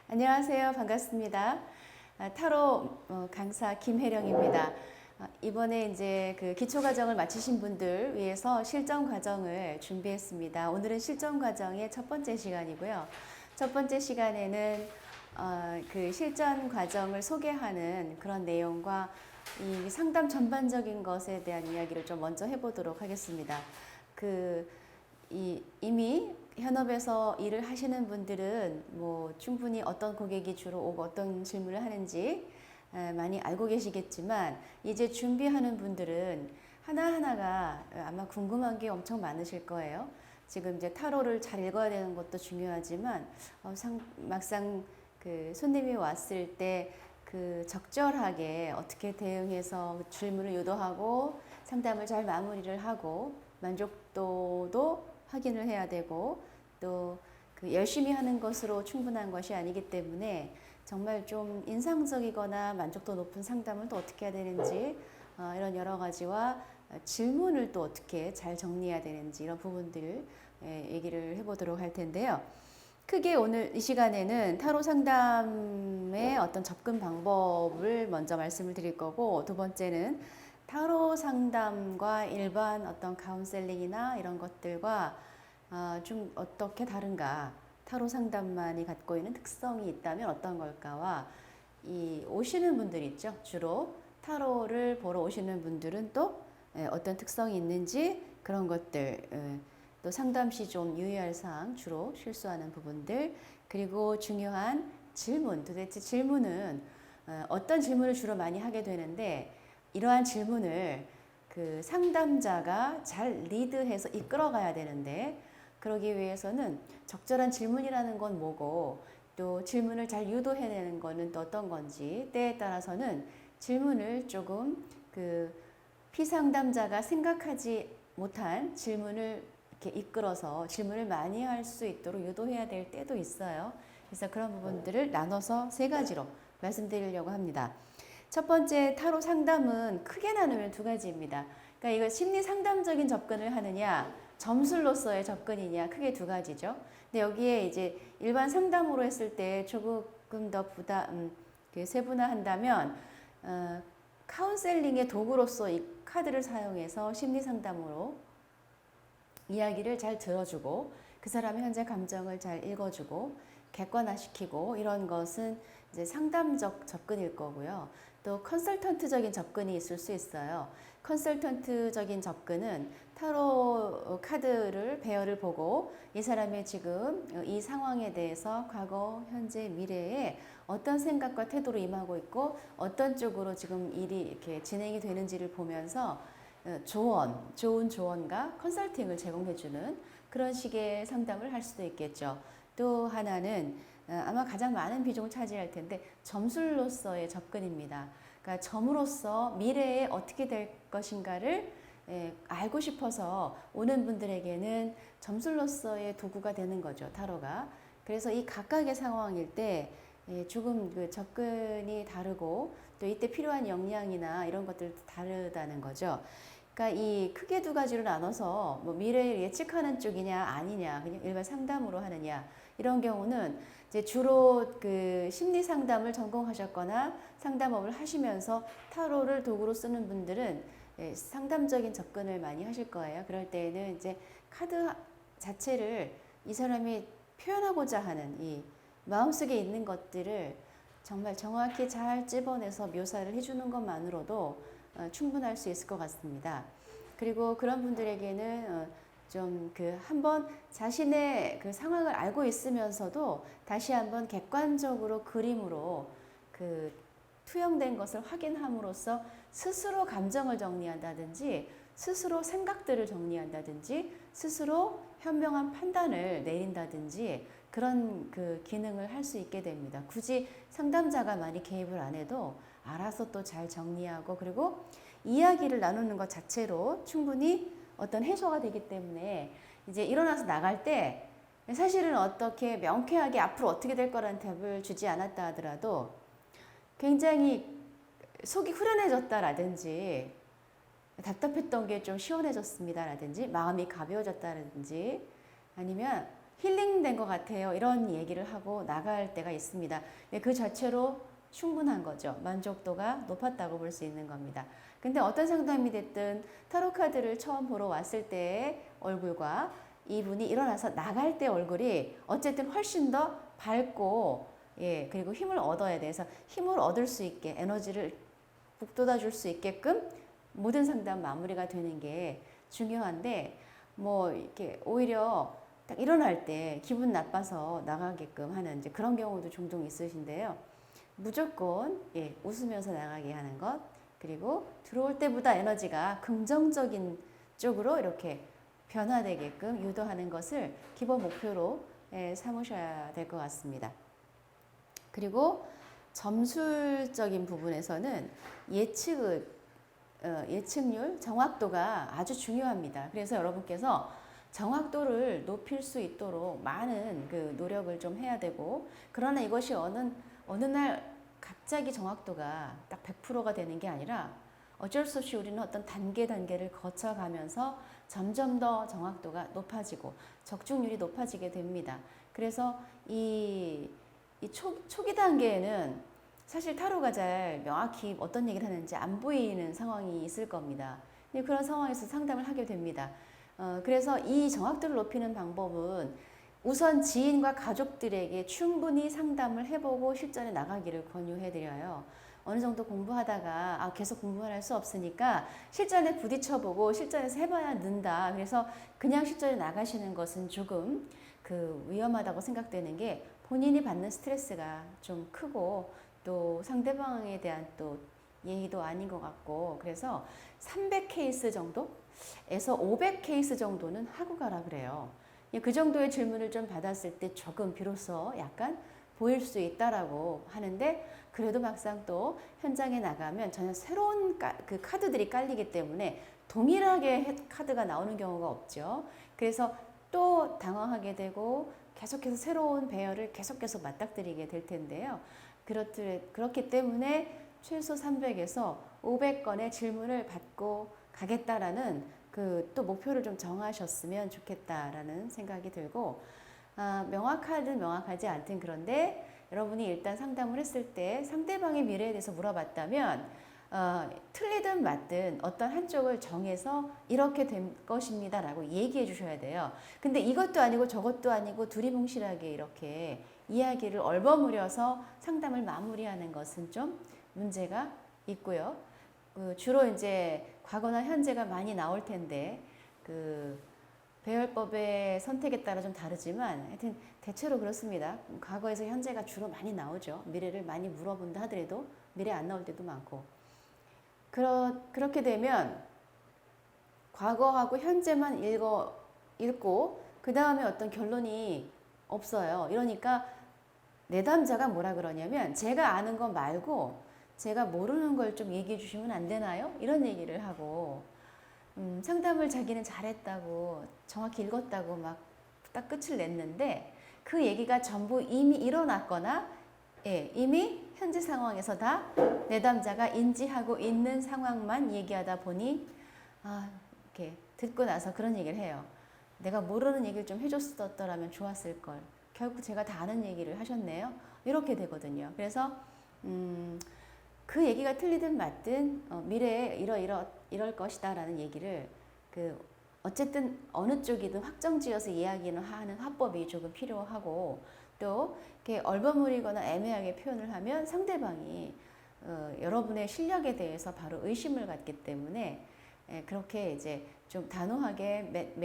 안녕하세요. 반갑습니다. 타로 강사 김혜령입니다. 이번에 이제 그 기초 과정을 마치신 분들 위해서 실전 과정을 준비했습니다. 오늘은 실전 과정의 첫 번째 시간이고요. 첫 번째 시간에는 그 실전 과정을 소개하는 그런 내용과 이 상담 전반적인 것에 대한 이야기를 좀 먼저 해보도록 하겠습니다. 이미 현업에서 일을 하시는 분들은 뭐 충분히 어떤 고객이 주로 오고 어떤 질문을 하는지 많이 알고 계시겠지만, 이제 준비하는 분들은 하나하나가 아마 궁금한 게 엄청 많으실 거예요. 지금 이제 타로를 잘 읽어야 되는 것도 중요하지만 막상 그 손님이 왔을 때 그 적절하게 어떻게 대응해서 질문을 유도하고 상담을 잘 마무리를 하고 만족도도 확인을 해야 되고, 또 그 열심히 하는 것으로 충분한 것이 아니기 때문에 정말 좀 인상적이거나 만족도 높은 상담을 또 어떻게 해야 되는지, 이런 여러 가지와 질문을 또 어떻게 잘 정리해야 되는지, 이런 부분들을 얘기를 해보도록 할 텐데요. 크게 오늘 이 시간에는 타로 상담의 어떤 접근 방법을 먼저 말씀을 드릴 거고, 두 번째는 타로 상담과 일반 어떤 카운셀링이나 이런 것들과 좀 어떻게 다른가, 타로 상담만이 갖고 있는 특성이 있다면 어떤 걸까와, 이 오시는 분들 있죠. 주로 타로를 보러 오시는 분들은 또 어떤 특성이 있는지, 그런 것들, 또 상담 시 좀 유의할 사항, 주로 실수하는 부분들, 그리고 중요한 질문, 도대체 질문은 어떤 질문을 주로 많이 하게 되는데, 이러한 질문을 그 상담자가 잘 리드해서 이끌어가야 되는데, 그러기 위해서는 적절한 질문이라는 건 뭐고, 또 질문을 잘 유도해내는 거는 또 어떤 건지, 때에 따라서는 질문을 조금 그 피상담자가 생각하지 못한 질문을 이렇게 이끌어서 질문을 많이 할 수 있도록 유도해야 될 때도 있어요. 그래서 그런 부분들을 나눠서 세 가지로 말씀드리려고 합니다. 첫 번째 타로 상담은 크게 나누면 두 가지입니다. 그러니까 이거 심리 상담적인 접근을 하느냐, 점술로서의 접근이냐, 크게 두 가지죠. 근데 여기에 이제 일반 상담으로 했을 때 조금 더 세분화한다면, 카운셀링의 도구로서 이 카드를 사용해서 심리 상담으로 이야기를 잘 들어주고, 그 사람의 현재 감정을 잘 읽어주고 객관화시키고, 이런 것은 이제 상담적 접근일 거고요. 또 컨설턴트적인 접근이 있을 수 있어요. 컨설턴트적인 접근은 타로 카드를 배열을 보고 이 사람의 지금 이 상황에 대해서 과거, 현재, 미래에 어떤 생각과 태도로 임하고 있고 어떤 쪽으로 지금 일이 이렇게 진행이 되는지를 보면서 좋은 조언과 컨설팅을 제공해주는 그런 식의 상담을 할 수도 있겠죠. 또 하나는 아마 가장 많은 비중을 차지할 텐데, 점술로서의 접근입니다. 그러니까 점으로서 미래에 어떻게 될 것인가를 알고 싶어서 오는 분들에게는 점술로서의 도구가 되는 거죠, 타로가. 그래서 이 각각의 상황일 때 조금 그 접근이 다르고, 또 이때 필요한 역량이나 이런 것들도 다르다는 거죠. 그러니까 이 크게 두 가지로 나눠서 뭐 미래를 예측하는 쪽이냐 아니냐, 그냥 일반 상담으로 하느냐, 이런 경우는 이제 주로 그 심리 상담을 전공하셨거나 상담업을 하시면서 타로를 도구로 쓰는 분들은 상담적인 접근을 많이 하실 거예요. 그럴 때에는 이제 카드 자체를 이 사람이 표현하고자 하는 이 마음속에 있는 것들을 정말 정확히 잘 찝어내서 묘사를 해주는 것만으로도 충분할 수 있을 것 같습니다. 그리고 그런 분들에게는 좀 그 한번 자신의 그 상황을 알고 있으면서도 다시 한번 객관적으로 그림으로 그 투영된 것을 확인함으로써 스스로 감정을 정리한다든지, 스스로 생각들을 정리한다든지, 스스로 현명한 판단을 내린다든지, 그런 그 기능을 할 수 있게 됩니다. 굳이 상담자가 많이 개입을 안 해도 알아서 또 잘 정리하고, 그리고 이야기를 나누는 것 자체로 충분히 어떤 해소가 되기 때문에, 이제 일어나서 나갈 때 사실은 어떻게 명쾌하게 앞으로 어떻게 될 거라는 답을 주지 않았다 하더라도 굉장히 속이 후련해졌다라든지, 답답했던 게 좀 시원해졌습니다라든지, 마음이 가벼워졌다라든지, 아니면 힐링된 것 같아요. 이런 얘기를 하고 나갈 때가 있습니다. 그 자체로 충분한 거죠. 만족도가 높았다고 볼 수 있는 겁니다. 근데 어떤 상담이 됐든 타로 카드를 처음 보러 왔을 때의 얼굴과 이분이 일어나서 나갈 때 얼굴이 어쨌든 훨씬 더 밝고, 예, 그리고 힘을 얻어야 돼서 힘을 얻을 수 있게 에너지를 북돋아 줄 수 있게끔 모든 상담 마무리가 되는 게 중요한데, 뭐 이렇게 오히려 딱 일어날 때 기분 나빠서 나가게끔 하는 이제 그런 경우도 종종 있으신데요. 무조건, 예, 웃으면서 나가게 하는 것, 그리고 들어올 때보다 에너지가 긍정적인 쪽으로 이렇게 변화되게끔 유도하는 것을 기본 목표로, 예, 삼으셔야 될 것 같습니다. 그리고 점술적인 부분에서는 예측률, 정확도가 아주 중요합니다. 그래서 여러분께서 정확도를 높일 수 있도록 많은 그 노력을 좀 해야 되고, 그러나 이것이 어느 날 갑자기 정확도가 딱 100%가 되는 게 아니라 어쩔 수 없이 우리는 어떤 단계를 거쳐가면서 점점 더 정확도가 높아지고 적중률이 높아지게 됩니다. 그래서 이 초기 단계에는 사실 타로가 잘 명확히 어떤 얘기를 하는지 안 보이는 상황이 있을 겁니다. 그런 상황에서 상담을 하게 됩니다. 그래서 이 정확도를 높이는 방법은 우선 지인과 가족들에게 충분히 상담을 해보고 실전에 나가기를 권유해드려요. 어느 정도 공부하다가 계속 공부를 할 수 없으니까 실전에 부딪혀보고 실전에서 해봐야 는다. 그래서 그냥 실전에 나가시는 것은 조금 위험하다고 생각되는 게 본인이 받는 스트레스가 좀 크고 또 상대방에 대한 또 예의도 아닌 것 같고, 그래서 300케이스 정도에서 500케이스 정도는 하고 가라 그래요. 그 정도의 질문을 좀 받았을 때 조금 비로소 약간 보일 수 있다라고 하는데, 그래도 막상 또 현장에 나가면 전혀 새로운 그 카드들이 깔리기 때문에 동일하게 카드가 나오는 경우가 없죠. 그래서 또 당황하게 되고 계속해서 새로운 배열을 계속해서 맞닥뜨리게 될 텐데요. 그렇기 때문에 최소 300에서 500건의 질문을 받고 가겠다라는 또 목표를 좀 정하셨으면 좋겠다라는 생각이 들고, 명확하든 명확하지 않든, 그런데 여러분이 일단 상담을 했을 때 상대방의 미래에 대해서 물어봤다면 틀리든 맞든 어떤 한쪽을 정해서 이렇게 된 것입니다 라고 얘기해 주셔야 돼요. 근데 이것도 아니고 저것도 아니고 두리뭉실하게 이렇게 이야기를 얼버무려서 상담을 마무리하는 것은 좀 문제가 있고요. 주로 이제 과거나 현재가 많이 나올 텐데 배열법의 선택에 따라 좀 다르지만 하여튼 대체로 그렇습니다. 과거에서 현재가 주로 많이 나오죠. 미래를 많이 물어본다 하더라도 미래 안 나올 때도 많고. 그렇게 되면 과거하고 현재만 읽고 그 다음에 어떤 결론이 없어요. 이러니까 내담자가 뭐라 그러냐면, 제가 아는 거 말고 제가 모르는 걸 좀 얘기해 주시면 안 되나요? 이런 얘기를 하고, 상담을 자기는 잘했다고 정확히 읽었다고 막 딱 끝을 냈는데 그 얘기가 전부 이미 일어났거나, 예, 이미 현재 상황에서 다 내담자가 인지하고 있는 상황만 얘기하다 보니 이렇게 듣고 나서 그런 얘기를 해요. 내가 모르는 얘기를 좀 해줬었더라면 좋았을 걸. 결국 제가 다 아는 얘기를 하셨네요. 이렇게 되거든요. 그래서 그 얘기가 틀리든 맞든 미래에 이럴 것이다 라는 얘기를 어쨌든 어느 쪽이든 확정지어서 이야기는 하는 화법이 조금 필요하고, 또 이렇게 얼버무리거나 애매하게 표현을 하면 상대방이 여러분의 실력에 대해서 바로 의심을 갖기 때문에, 그렇게 이제 좀 단호하게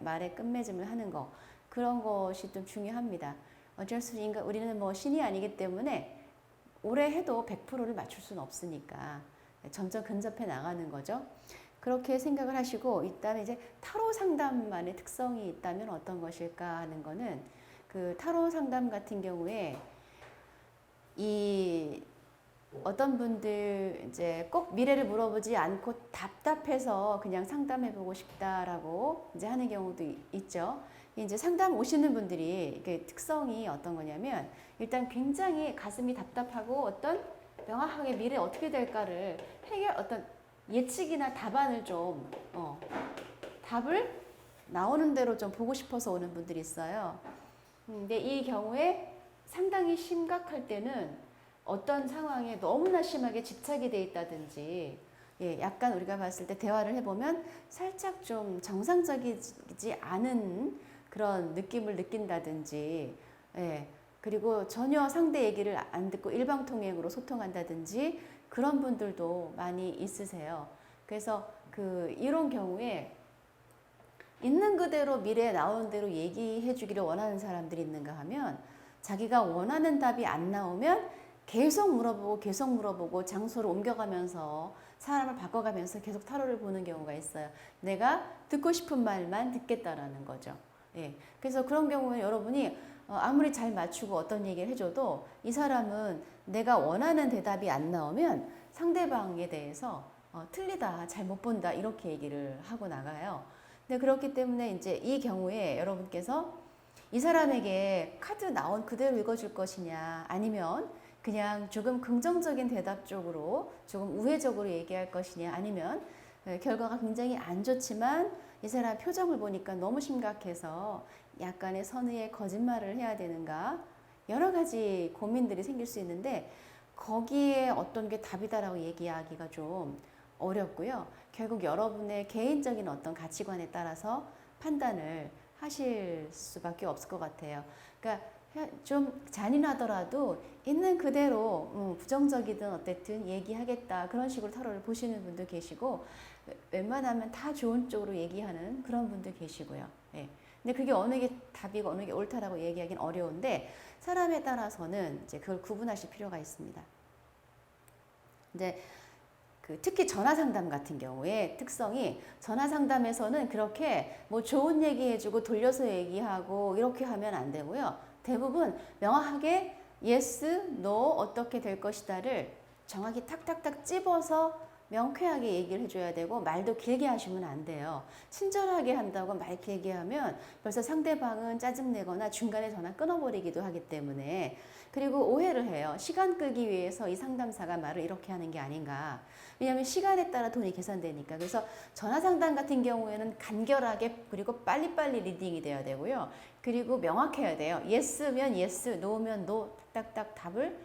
말의 끝맺음을 하는 거, 그런 것이 좀 중요합니다. 어쩔 수 없으니까 우리는 뭐 신이 아니기 때문에 오래 해도 100%를 맞출 수는 없으니까 점점 근접해 나가는 거죠. 그렇게 생각을 하시고, 일단 이제 타로 상담만의 특성이 있다면 어떤 것일까 하는 거는, 타로 상담 같은 경우에 어떤 분들 이제 꼭 미래를 물어보지 않고 답답해서 그냥 상담해보고 싶다라고 이제 하는 경우도 있죠. 이제 상담 오시는 분들이 특성이 어떤 거냐면, 일단 굉장히 가슴이 답답하고 어떤 명확하게 미래 어떻게 될까를 어떤 예측이나 답안을 좀 답을 나오는 대로 좀 보고 싶어서 오는 분들이 있어요. 근데 이 경우에 상당히 심각할 때는 어떤 상황에 너무나 심하게 집착이 돼 있다든지, 예, 약간 우리가 봤을 때 대화를 해보면 살짝 좀 정상적이지 않은 그런 느낌을 느낀다든지, 예, 그리고 전혀 상대 얘기를 안 듣고 일방통행으로 소통한다든지 그런 분들도 많이 있으세요. 그래서 이런 경우에 있는 그대로 미래에 나오는 대로 얘기해 주기를 원하는 사람들이 있는가 하면 자기가 원하는 답이 안 나오면 계속 물어보고 계속 물어보고 장소를 옮겨가면서 사람을 바꿔가면서 계속 타로를 보는 경우가 있어요. 내가 듣고 싶은 말만 듣겠다라는 거죠. 예. 그래서 그런 경우는 여러분이 아무리 잘 맞추고 어떤 얘기를 해줘도 이 사람은 내가 원하는 대답이 안 나오면 상대방에 대해서 틀리다, 잘 못 본다 이렇게 얘기를 하고 나가요. 근데 그렇기 때문에 이제 이 경우에 여러분께서 이 사람에게 카드 나온 그대로 읽어줄 것이냐 아니면 그냥 조금 긍정적인 대답 쪽으로 조금 우회적으로 얘기할 것이냐 아니면 결과가 굉장히 안 좋지만 이 사람 표정을 보니까 너무 심각해서 약간의 선의의 거짓말을 해야 되는가 여러 가지 고민들이 생길 수 있는데 거기에 어떤 게 답이다라고 얘기하기가 좀 어렵고요. 결국 여러분의 개인적인 어떤 가치관에 따라서 판단을 하실 수밖에 없을 것 같아요. 그러니까 좀 잔인하더라도 있는 그대로 부정적이든 어쨌든 얘기하겠다 그런 식으로 타로를 보시는 분도 계시고 웬만하면 다 좋은 쪽으로 얘기하는 그런 분도 계시고요. 예. 근데 그게 어느 게 답이고 어느 게 옳다라고 얘기하기는 어려운데 사람에 따라서는 이제 그걸 구분하실 필요가 있습니다. 이제 특히 전화 상담 같은 경우에 특성이 전화 상담에서는 그렇게 뭐 좋은 얘기 해주고 돌려서 얘기하고 이렇게 하면 안 되고요. 대부분 명확하게 yes, no, 어떻게 될 것이다를 정확히 탁탁탁 찝어서 명쾌하게 얘기를 해줘야 되고 말도 길게 하시면 안 돼요. 친절하게 한다고 말 길게 하면 벌써 상대방은 짜증내거나 중간에 전화 끊어버리기도 하기 때문에 그리고 오해를 해요. 시간 끌기 위해서 이 상담사가 말을 이렇게 하는 게 아닌가. 왜냐하면 시간에 따라 돈이 계산되니까. 그래서 전화 상담 같은 경우에는 간결하게 그리고 빨리빨리 리딩이 돼야 되고요. 그리고 명확해야 돼요. yes면 yes, no면 no 딱딱 답을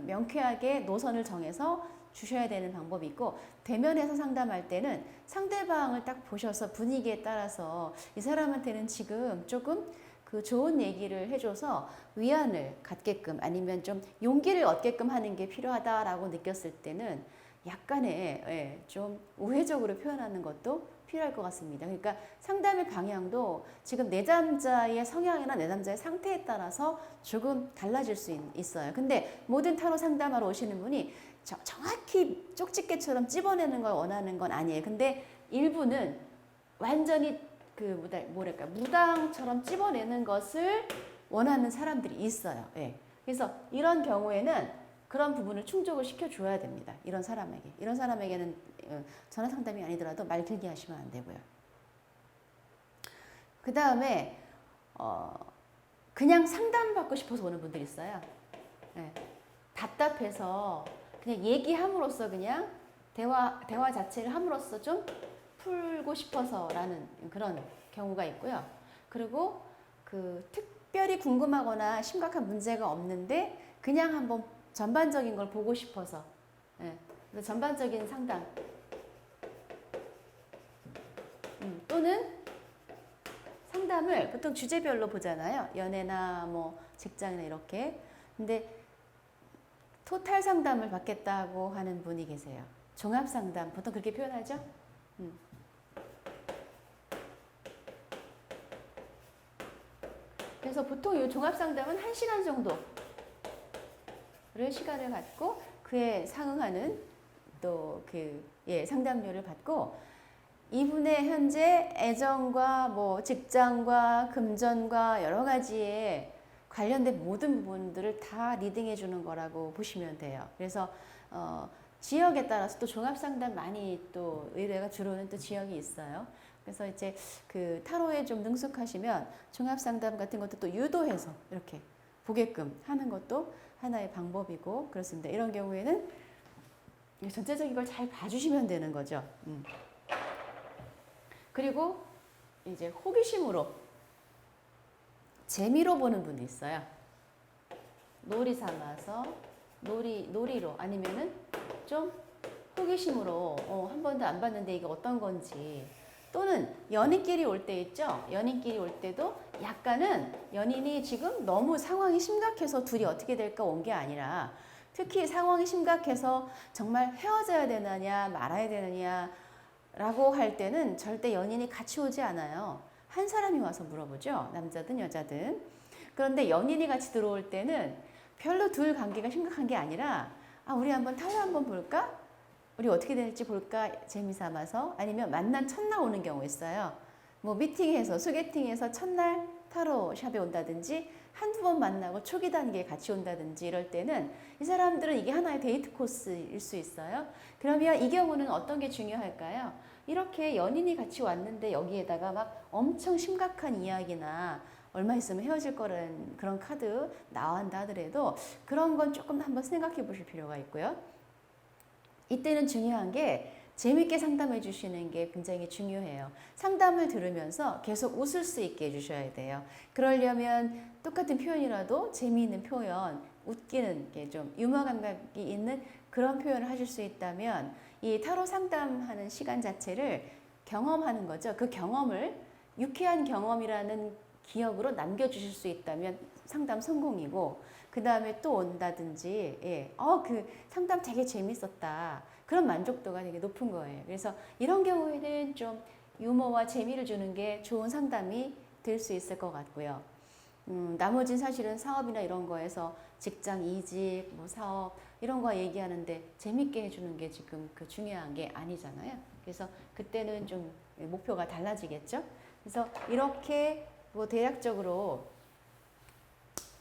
명쾌하게 노선을 정해서 주셔야 되는 방법이 있고 대면에서 상담할 때는 상대방을 딱 보셔서 분위기에 따라서 이 사람한테는 지금 조금 좋은 얘기를 해줘서 위안을 갖게끔 아니면 좀 용기를 얻게끔 하는 게 필요하다라고 느꼈을 때는 약간의 좀 우회적으로 표현하는 것도 필요할 것 같습니다. 그러니까 상담의 방향도 지금 내담자의 성향이나 내담자의 상태에 따라서 조금 달라질 수 있어요. 근데 모든 타로 상담하러 오시는 분이 정확히 쪽집게처럼 찝어내는 걸 원하는 건 아니에요. 근데 일부는 완전히 뭐랄까 무당처럼 찝어내는 것을 원하는 사람들이 있어요. 예. 그래서 이런 경우에는 그런 부분을 충족을 시켜줘야 됩니다. 이런 사람에게는 전화 상담이 아니더라도 말 길게 하시면 안 되고요. 그 다음에 그냥 상담받고 싶어서 오는 분들이 있어요. 예. 답답해서 그냥 얘기함으로써 그냥 대화 자체를 함으로써 좀 풀고 싶어서라는 그런 경우가 있고요. 그리고 특별히 궁금하거나 심각한 문제가 없는데 그냥 한번 전반적인 걸 보고 싶어서 그래서 전반적인 상담 또는 상담을 보통 주제별로 보잖아요. 연애나 뭐 직장이나 이렇게. 근데 토탈 상담을 받겠다고 하는 분이 계세요. 종합 상담 보통 그렇게 표현하죠. 그래서 보통 이 종합 상담은 1시간 정도를 시간을 갖고 그에 상응하는 또 상담료를 받고 이분의 현재 애정과 뭐 직장과 금전과 여러 가지에 관련된 모든 부분들을 다 리딩해 주는 거라고 보시면 돼요. 그래서 지역에 따라서 또 종합 상담 많이 또 의뢰가 들어오는 또 지역이 있어요. 그래서 이제 타로에 좀 능숙하시면 종합 상담 같은 것도 또 유도해서 이렇게 보게끔 하는 것도 하나의 방법이고 그렇습니다. 이런 경우에는 전체적인 걸 잘 봐주시면 되는 거죠. 그리고 이제 호기심으로 재미로 보는 분이 있어요. 놀이 삼아서 놀이로 아니면은 좀 호기심으로 한 번도 안 봤는데 이게 어떤 건지 또는 연인끼리 올 때 있죠. 연인끼리 올 때도 약간은 연인이 지금 너무 상황이 심각해서 둘이 어떻게 될까 온 게 아니라 특히 상황이 심각해서 정말 헤어져야 되느냐 말아야 되느냐 라고 할 때는 절대 연인이 같이 오지 않아요. 한 사람이 와서 물어보죠. 남자든 여자든. 그런데 연인이 같이 들어올 때는 별로 둘 관계가 심각한 게 아니라 우리 한번 타로 한번 볼까? 우리 어떻게 될지 볼까? 재미삼아서 아니면 만난 첫날 오는 경우 있어요. 뭐 미팅해서 소개팅해서 첫날 타로 샵에 온다든지 한두 번 만나고 초기 단계에 같이 온다든지 이럴 때는 이 사람들은 이게 하나의 데이트 코스일 수 있어요. 그러면 이 경우는 어떤 게 중요할까요? 이렇게 연인이 같이 왔는데 여기에다가 막 엄청 심각한 이야기나 얼마 있으면 헤어질 거라는 그런 카드 나온다 하더라도 그런 건 조금 한번 생각해 보실 필요가 있고요. 이때는 중요한 게 재밌게 상담해 주시는 게 굉장히 중요해요. 상담을 들으면서 계속 웃을 수 있게 해주셔야 돼요. 그러려면 똑같은 표현이라도 재미있는 표현, 웃기는 게 좀 유머 감각이 있는 그런 표현을 하실 수 있다면 이 타로 상담하는 시간 자체를 경험하는 거죠. 그 경험을 유쾌한 경험이라는 기억으로 남겨주실 수 있다면 상담 성공이고 그 다음에 또 온다든지 그 상담 되게 재밌었다. 그런 만족도가 되게 높은 거예요. 그래서 이런 경우에는 좀 유머와 재미를 주는 게 좋은 상담이 될 수 있을 것 같고요. 나머지는 사실은 사업이나 이런 거에서 직장 이직, 뭐 사업 이런 거 얘기하는데 재밌게 해주는 게 지금 그 중요한 게 아니잖아요. 그래서 그때는 좀 목표가 달라지겠죠. 그래서 이렇게 뭐 대략적으로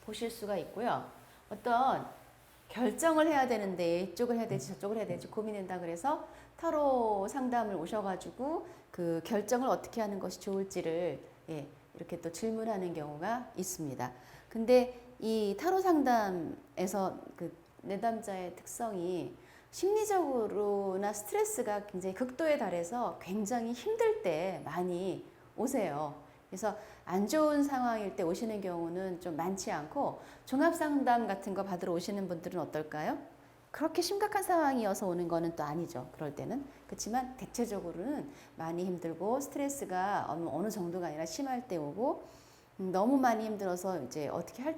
보실 수가 있고요. 어떤 결정을 해야 되는데 이쪽을 해야 될지 저쪽을 해야 될지 고민된다 그래서 타로 상담을 오셔가지고 그 결정을 어떻게 하는 것이 좋을지를 이렇게 또 질문하는 경우가 있습니다. 근데 이 타로 상담에서 그 내담자의 특성이 심리적으로나 스트레스가 굉장히 극도에 달해서 굉장히 힘들 때 많이 오세요. 그래서 안 좋은 상황일 때 오시는 경우는 좀 많지 않고 종합상담 같은 거 받으러 오시는 분들은 어떨까요? 그렇게 심각한 상황이어서 오는 거는 또 아니죠. 그럴 때는. 그렇지만 대체적으로는 많이 힘들고 스트레스가 어느 정도가 아니라 심할 때 오고 너무 많이 힘들어서 이제 어떻게 할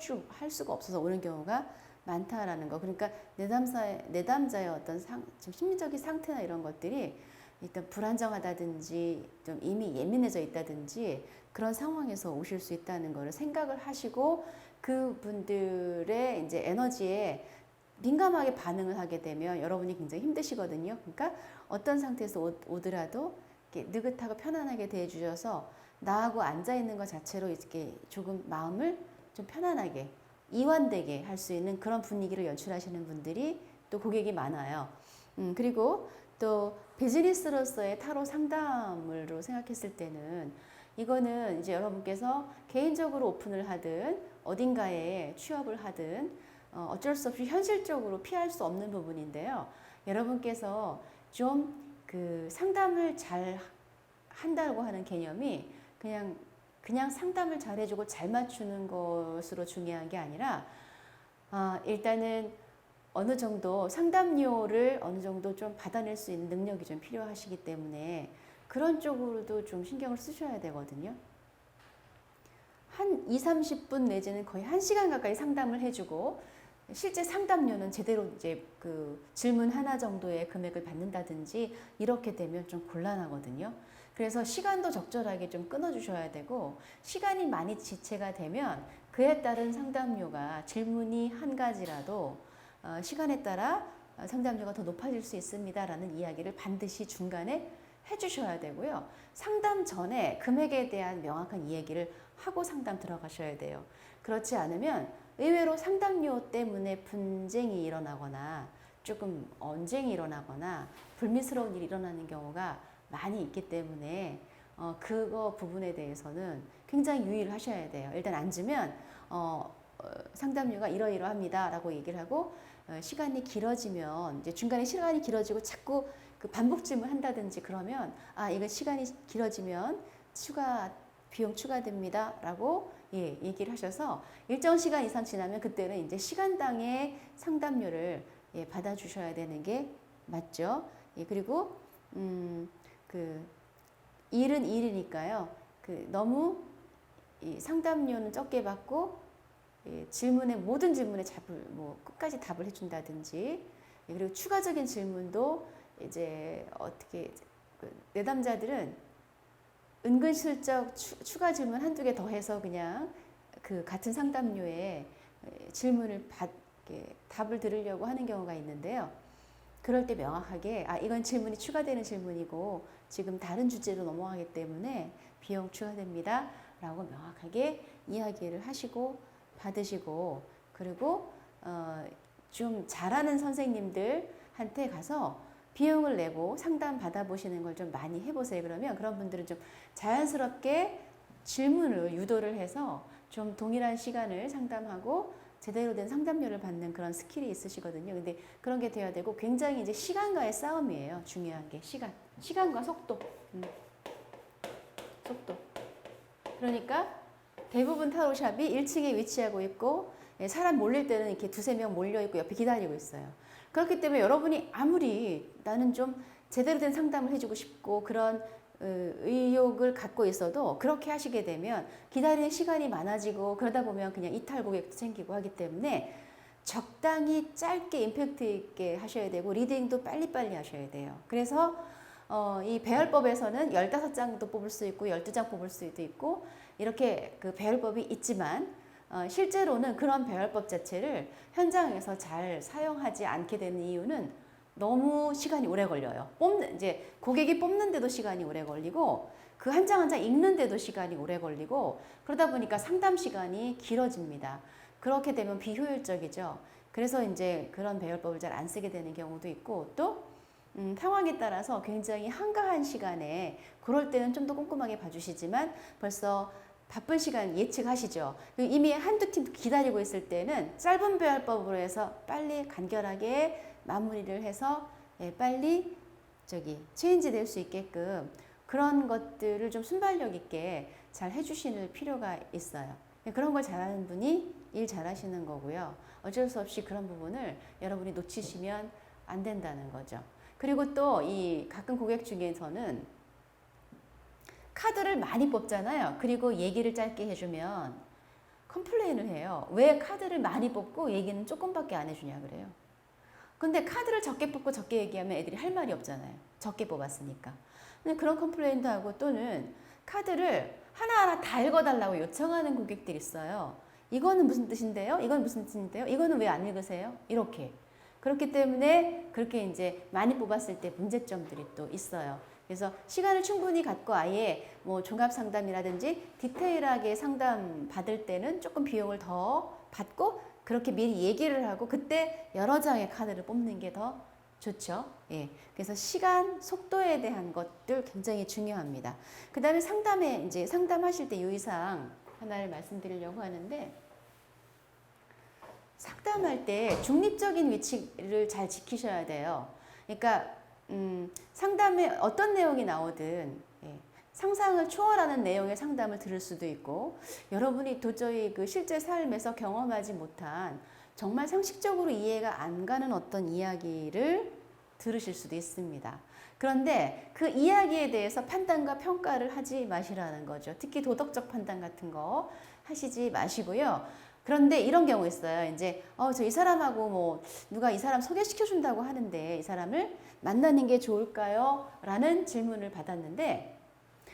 수가 없어서 오는 경우가 많다라는 거. 그러니까 내담자의 어떤 좀 심리적인 상태나 이런 것들이 일단 불안정하다든지 좀 이미 예민해져 있다든지 그런 상황에서 오실 수 있다는 거를 생각을 하시고 그분들의 이제 에너지에 민감하게 반응을 하게 되면 여러분이 굉장히 힘드시거든요. 그러니까 어떤 상태에서 오더라도 이렇게 느긋하고 편안하게 대해 주셔서 나하고 앉아 있는 것 자체로 이렇게 조금 마음을 좀 편안하게 이완되게 할 수 있는 그런 분위기를 연출하시는 분들이 또 고객이 많아요. 그리고 또 비즈니스로서의 타로 상담으로 생각했을 때는 이거는 이제 여러분께서 개인적으로 오픈을 하든 어딘가에 취업을 하든 어쩔 수 없이 현실적으로 피할 수 없는 부분인데요. 여러분께서 좀 그 상담을 잘 한다고 하는 개념이 그냥 상담을 잘 해주고 잘 맞추는 것으로 중요한 게 아니라 일단은 어느 정도 상담료를 어느 정도 좀 받아낼 수 있는 능력이 좀 필요하시기 때문에 그런 쪽으로도 좀 신경을 쓰셔야 되거든요. 한 20-30분 내지는 거의 1시간 가까이 상담을 해주고 실제 상담료는 제대로 이제 그 질문 하나 정도의 금액을 받는다든지 이렇게 되면 좀 곤란하거든요. 그래서 시간도 적절하게 좀 끊어주셔야 되고 시간이 많이 지체가 되면 그에 따른 상담료가 질문이 한 가지라도 시간에 따라 상담료가 더 높아질 수 있습니다라는 이야기를 반드시 중간에 해주셔야 되고요. 상담 전에 금액에 대한 명확한 이야기를 하고 상담 들어가셔야 돼요. 그렇지 않으면 의외로 상담료 때문에 분쟁이 일어나거나 조금 언쟁이 일어나거나 불미스러운 일이 일어나는 경우가 많이 있기 때문에 그거 부분에 대해서는 굉장히 유의를 하셔야 돼요. 일단 앉으면 상담료가 이러이러합니다 라고 얘기를 하고 시간이 길어지면 이제 중간에 시간이 길어지고 자꾸 그 반복 질문 한다든지 그러면 이거 시간이 길어지면 비용 추가됩니다. 라고 예, 얘기를 하셔서 일정 시간 이상 지나면 그때는 이제 시간당의 상담료를 예, 받아주셔야 되는 게 맞죠. 예, 그리고 그 일은 일이니까요. 그 너무 이 상담료는 적게 받고 예, 모든 질문에 끝까지 답을 해준다든지 예, 그리고 추가적인 질문도 이제 어떻게 내담자들은 은근슬쩍 추가 질문 한두 개 더 해서 그냥 그 같은 상담료에 질문을 답을 들으려고 하는 경우가 있는데요. 그럴 때 명확하게 이건 질문이 추가되는 질문이고 지금 다른 주제로 넘어가기 때문에 비용 추가됩니다. 라고 명확하게 이야기를 하시고 받으시고 그리고 좀 잘하는 선생님들한테 가서 비용을 내고 상담 받아보시는 걸 좀 많이 해보세요. 그러면 그런 분들은 좀 자연스럽게 질문을 유도를 해서 좀 동일한 시간을 상담하고 제대로 된 상담료를 받는 그런 스킬이 있으시거든요. 근데 그런 게 돼야 되고 굉장히 이제 시간과의 싸움이에요. 중요한 게 시간과 속도. 속도. 그러니까 대부분 타로샵이 1층에 위치하고 있고 사람 몰릴 때는 이렇게 두세 명 몰려 있고 옆에 기다리고 있어요. 그렇기 때문에 여러분이 아무리 나는 좀 제대로 된 상담을 해주고 싶고 그런 의욕을 갖고 있어도 그렇게 하시게 되면 기다리는 시간이 많아지고 그러다 보면 그냥 이탈 고객도 생기고 하기 때문에 적당히 짧게 임팩트 있게 하셔야 되고 리딩도 빨리빨리 하셔야 돼요. 그래서 이 배열법에서는 15장도 뽑을 수 있고 12장 뽑을 수도 있고 이렇게 그 배열법이 있지만 실제로는 그런 배열법 자체를 현장에서 잘 사용하지 않게 되는 이유는 너무 시간이 오래 걸려요. 이제 고객이 뽑는데도 시간이 오래 걸리고 그 한 장 한 장 읽는데도 시간이 오래 걸리고 그러다 보니까 상담 시간이 길어집니다. 그렇게 되면 비효율적이죠. 그래서 이제 그런 배열법을 잘 안 쓰게 되는 경우도 있고 또 상황에 따라서 굉장히 한가한 시간에 그럴 때는 좀 더 꼼꼼하게 봐주시지만 벌써 바쁜 시간 예측하시죠. 이미 한두 팀 기다리고 있을 때는 짧은 배열법으로 해서 빨리 간결하게 마무리를 해서 빨리 체인지 될 수 있게끔 그런 것들을 좀 순발력 있게 잘 해주시는 필요가 있어요. 그런 걸 잘하는 분이 일 잘하시는 거고요. 어쩔 수 없이 그런 부분을 여러분이 놓치시면 안 된다는 거죠. 그리고 또 이 가끔 고객 중에서는 카드를 많이 뽑잖아요. 그리고 얘기를 짧게 해주면 컴플레인을 해요. 왜 카드를 많이 뽑고 얘기는 조금밖에 안 해주냐 그래요. 근데 카드를 적게 뽑고 적게 얘기하면 애들이 할 말이 없잖아요. 적게 뽑았으니까. 근데 그런 컴플레인도 하고 또는 카드를 하나하나 다 읽어달라고 요청하는 고객들이 있어요. 이거는 무슨 뜻인데요? 이건 무슨 뜻인데요? 이거는 왜 안 읽으세요? 이렇게. 그렇기 때문에 그렇게 이제 많이 뽑았을 때 문제점들이 또 있어요. 그래서 시간을 충분히 갖고 아예 뭐 종합 상담이라든지 디테일하게 상담 받을 때는 조금 비용을 더 받고 그렇게 미리 얘기를 하고 그때 여러 장의 카드를 뽑는 게 더 좋죠. 예. 그래서 시간, 속도에 대한 것들 굉장히 중요합니다. 그 다음에 이제 상담하실 때 유의사항 하나를 말씀드리려고 하는데 상담할 때 중립적인 위치를 잘 지키셔야 돼요. 그러니까 상담에 어떤 내용이 나오든 상상을 초월하는 내용의 상담을 들을 수도 있고 여러분이 도저히 그 실제 삶에서 경험하지 못한 정말 상식적으로 이해가 안 가는 어떤 이야기를 들으실 수도 있습니다. 그런데 그 이야기에 대해서 판단과 평가를 하지 마시라는 거죠. 특히 도덕적 판단 같은 거 하시지 마시고요. 그런데 이런 경우 있어요. 이제 저 이 사람하고 뭐 누가 이 사람 소개시켜 준다고 하는데 이 사람을 만나는 게 좋을까요? 라는 질문을 받았는데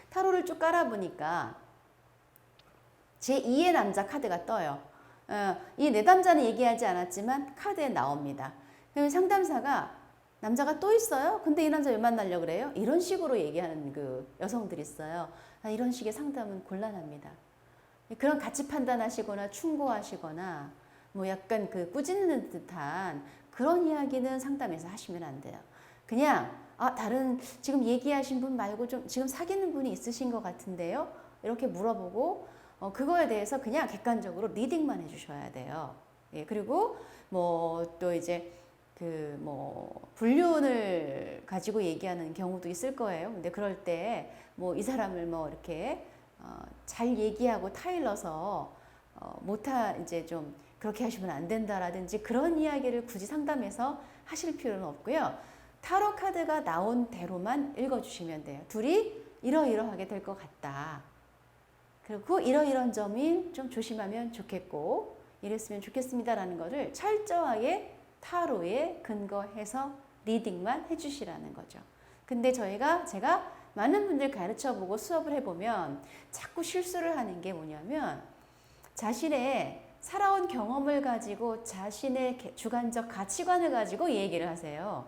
타로를 쭉 깔아보니까 제2의 남자 카드가 떠요. 이 내담자는 얘기하지 않았지만 카드에 나옵니다. 그럼 상담사가 남자가 또 있어요? 근데 이 남자 왜 만나려고 그래요? 이런 식으로 얘기하는 그 여성들이 있어요. 이런 식의 상담은 곤란합니다. 그런 가치 판단하시거나 충고하시거나 뭐 약간 그 꾸짖는 듯한 그런 이야기는 상담에서 하시면 안 돼요. 그냥 다른 지금 얘기하신 분 말고 좀 지금 사귀는 분이 있으신 것 같은데요? 이렇게 물어보고 그거에 대해서 그냥 객관적으로 리딩만 해주셔야 돼요. 예, 그리고 뭐 또 이제 그 뭐 불륜을 가지고 얘기하는 경우도 있을 거예요. 근데 그럴 때 뭐 이 사람을 뭐 이렇게 잘 얘기하고 타일러서 못하 이제 좀 그렇게 하시면 안 된다라든지 그런 이야기를 굳이 상담해서 하실 필요는 없고요. 타로 카드가 나온 대로만 읽어주시면 돼요. 둘이 이러이러하게 될 것 같다. 그리고 이러이런 점이 좀 조심하면 좋겠고 이랬으면 좋겠습니다라는 것을 철저하게 타로에 근거해서 리딩만 해주시라는 거죠. 근데 제가 많은 분들 가르쳐보고 수업을 해보면 자꾸 실수를 하는 게 뭐냐면 자신의 살아온 경험을 가지고 자신의 주관적 가치관을 가지고 얘기를 하세요.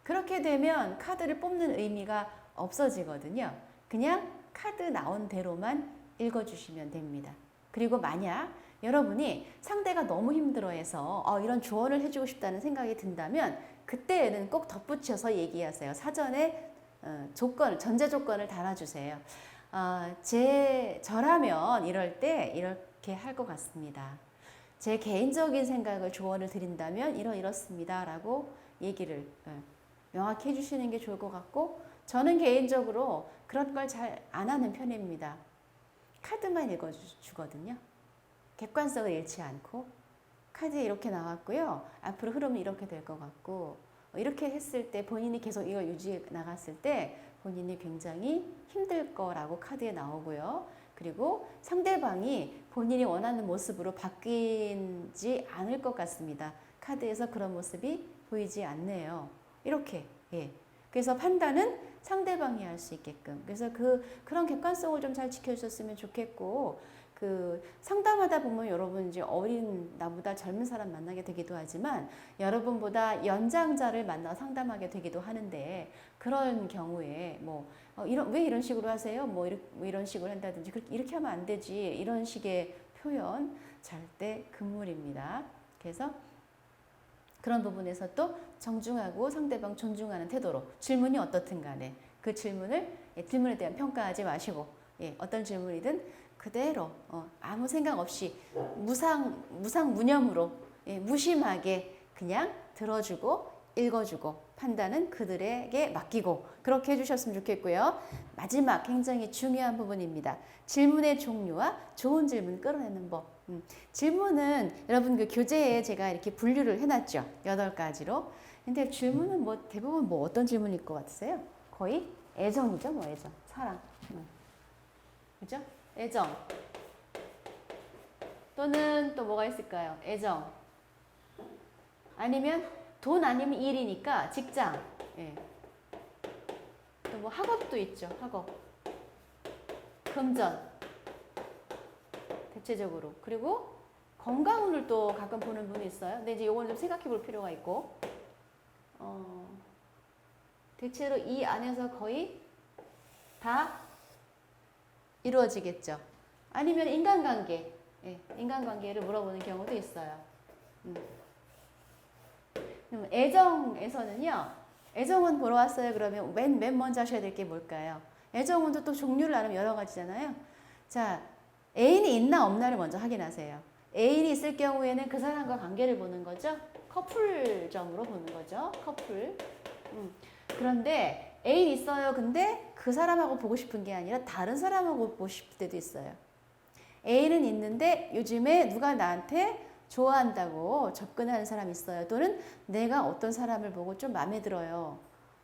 그렇게 되면 카드를 뽑는 의미가 없어지거든요. 그냥 카드 나온 대로만 읽어주시면 됩니다. 그리고 만약 여러분이 상대가 너무 힘들어해서 이런 조언을 해주고 싶다는 생각이 든다면 그때에는 꼭 덧붙여서 얘기하세요. 사전에 전제 조건을 달아주세요. 저라면 이럴 때 이렇게 할 것 같습니다. 제 개인적인 생각을 조언을 드린다면 이렇습니다 라고 얘기를 명확히 해주시는 게 좋을 것 같고 저는 개인적으로 그런 걸 잘 안 하는 편입니다. 카드만 읽어주거든요. 객관성을 잃지 않고 카드에 이렇게 나왔고요. 앞으로 흐름은 이렇게 될 것 같고 이렇게 했을 때 본인이 계속 이걸 유지해 나갔을 때 본인이 굉장히 힘들 거라고 카드에 나오고요. 그리고 상대방이 본인이 원하는 모습으로 바뀌지 않을 것 같습니다. 카드에서 그런 모습이 보이지 않네요. 이렇게 그래서 판단은 상대방이 할 수 있게끔 그래서 그런 객관성을 좀 잘 지켜주셨으면 좋겠고 상담하다 보면 여러분 이제 어린 나보다 젊은 사람 만나게 되기도 하지만 여러분보다 연장자를 만나 상담하게 되기도 하는데 그런 경우에 왜 이런 식으로 하세요? 이런 식으로 한다든지 이렇게 하면 안 되지 이런 식의 표현 절대 금물입니다. 그래서 그런 부분에서 또 정중하고 상대방 존중하는 태도로 질문이 어떻든 간에 그 질문에 대한 평가하지 마시고 어떤 질문이든 그대로 아무 생각 없이 무상무념으로 무심하게 그냥 들어주고 읽어주고 판단은 그들에게 맡기고 그렇게 해주셨으면 좋겠고요. 마지막 굉장히 중요한 부분입니다. 질문의 종류와 좋은 질문 끌어내는 법. 질문은 여러분 그 교재에 제가 이렇게 분류를 해놨죠. 8가지로. 근데 질문은 대부분 어떤 질문일 것 같으세요? 거의 애정이죠, 애정, 사랑. 그죠? 애정. 또는 또 뭐가 있을까요? 애정. 아니면 돈 아니면 일이니까 직장. 또 학업도 있죠, 학업. 금전. 대체적으로. 그리고 건강운을 또 가끔 보는 분이 있어요. 근데 이제 요거는 좀 생각해 볼 필요가 있고. 대체로 이 안에서 거의 다 이루어지겠죠. 아니면 인간관계. 인간관계를 물어보는 경우도 있어요. 애정에서는요. 애정운 보러 왔어요. 그러면 맨 먼저 하셔야 될 게 뭘까요? 애정운도 또 종류를 나름 여러 가지잖아요. 자, 애인이 있나 없나를 먼저 확인하세요. 애인이 있을 경우에는 그 사람과 관계를 보는 거죠. 커플점으로 보는 거죠. 커플. 그런데 애인 있어요. 근데 그 사람하고 보고 싶은 게 아니라 다른 사람하고 보고 싶을 때도 있어요. 애인은 있는데 요즘에 누가 나한테 좋아한다고 접근하는 사람이 있어요. 또는 내가 어떤 사람을 보고 좀 마음에 들어요.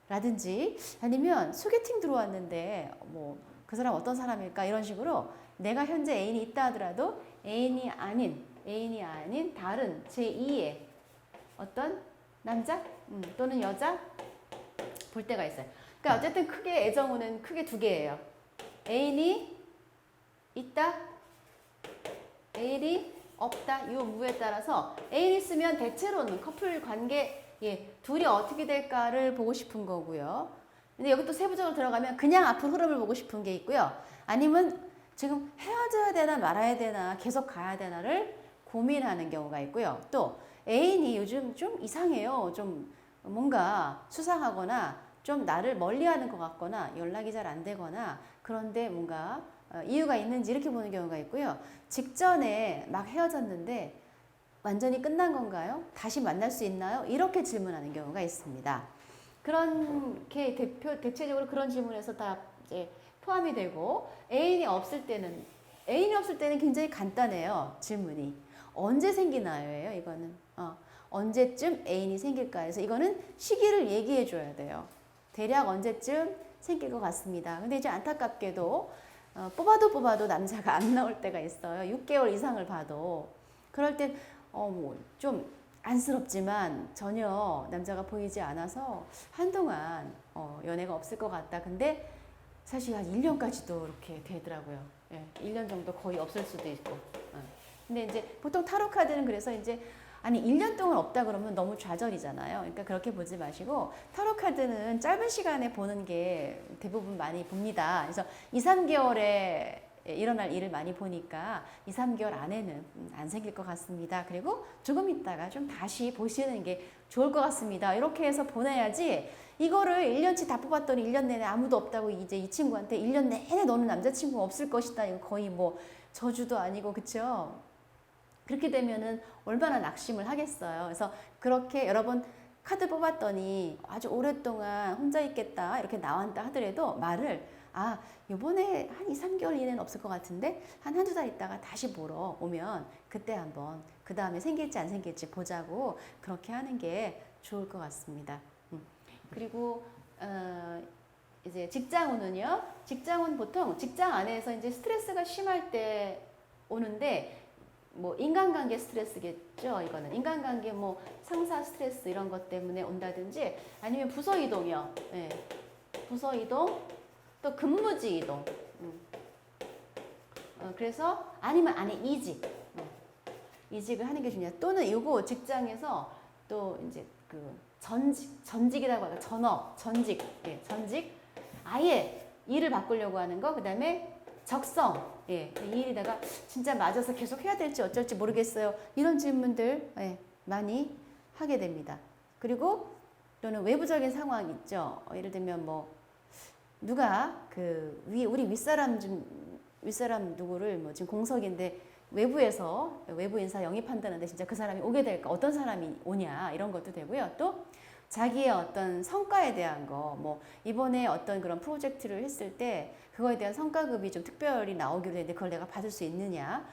라든지 아니면 소개팅 들어왔는데 그 사람 어떤 사람일까 이런 식으로 내가 현재 애인이 있다 하더라도 애인이 아닌 다른 제2의 어떤 남자 또는 여자 볼 때가 있어요. 그러니까 어쨌든 크게 애정운은 크게 두 개예요. 애인이 있다, 애인이 없다. 이 무에 따라서 애인 있으면 대체로는 커플 관계 둘이 어떻게 될까를 보고 싶은 거고요. 근데 여기 또 세부적으로 들어가면 그냥 앞으로 흐름을 보고 싶은 게 있고요. 아니면 지금 헤어져야 되나 말아야 되나 계속 가야 되나를 고민하는 경우가 있고요. 또 애인이 요즘 좀 이상해요. 좀 뭔가 수상하거나 좀 나를 멀리하는 것 같거나 연락이 잘 안 되거나 그런데 뭔가 이유가 있는지 이렇게 보는 경우가 있고요. 직전에 막 헤어졌는데 완전히 끝난 건가요? 다시 만날 수 있나요? 이렇게 질문하는 경우가 있습니다. 그렇게 대체적으로 그런 질문에서 다 이제 포함이 되고 애인이 없을 때는 굉장히 간단해요. 질문이. 언제 생기나요예요, 이거는. 언제쯤 애인이 생길까 해서 이거는 시기를 얘기해 줘야 돼요. 대략 언제쯤 생길 것 같습니다. 근데 이제 안타깝게도 뽑아도 남자가 안 나올 때가 있어요. 6개월 이상을 봐도. 그럴 땐 좀 안쓰럽지만 전혀 남자가 보이지 않아서 한동안 연애가 없을 것 같다. 근데 사실 한 1년까지도 이렇게 되더라고요. 예, 1년 정도 거의 없을 수도 있고. 근데 이제 보통 타로 카드는 그래서 이제 아니 1년 동안 없다 그러면 너무 좌절이잖아요. 그러니까 그렇게 보지 마시고 타로 카드는 짧은 시간에 보는 게 대부분 많이 봅니다. 그래서 2, 3개월에 일어날 일을 많이 보니까 2, 3개월 안에는 안 생길 것 같습니다. 그리고 조금 있다가 좀 다시 보시는 게 좋을 것 같습니다. 이렇게 해서 보내야지 이거를 1년치 다 뽑았더니 1년 내내 아무도 없다고 이제 이 친구한테 1년 내내 너는 남자친구 없을 것이다. 이거 거의 뭐 저주도 아니고 그쵸? 그렇게 되면은 얼마나 낙심을 하겠어요. 그래서 그렇게 여러 번 카드 뽑았더니 아주 오랫동안 혼자 있겠다 이렇게 나왔다 하더라도 말을 요번에 한 2, 3개월 이내는 없을 것 같은데 한두 달 있다가 다시 보러 오면 그때 한번 그 다음에 생길지 안 생길지 보자고 그렇게 하는 게 좋을 것 같습니다. 그리고 이제 직장운은요. 직장운 보통 직장 안에서 이제 스트레스가 심할 때 오는데 뭐 인간관계 스트레스겠죠. 이거는 인간관계 뭐 상사 스트레스 이런 것 때문에 온다든지 아니면 부서 이동이요. 네. 부서 이동 또 근무지 이동. 그래서 아니면 안에 이직. 이직을 하는 게 중요해요. 또는 이거 직장에서 또 이제 그 전직이라고 하죠. 전직. 예, 전직. 아예 일을 바꾸려고 하는 거. 그다음에 적성. 예, 이 일이 내가 진짜 맞아서 계속 해야 될지 어쩔지 모르겠어요. 이런 질문들 많이 하게 됩니다. 그리고 또는 외부적인 상황 있죠. 예를 들면 뭐 누가 우리 윗사람 누구를 뭐 지금 공석인데 외부에서 외부 인사 영입한다는데 진짜 그 사람이 오게 될까? 어떤 사람이 오냐? 이런 것도 되고요. 또 자기의 어떤 성과에 대한 거, 뭐 이번에 어떤 그런 프로젝트를 했을 때 그거에 대한 성과급이 좀 특별히 나오기로 했는데 그걸 내가 받을 수 있느냐,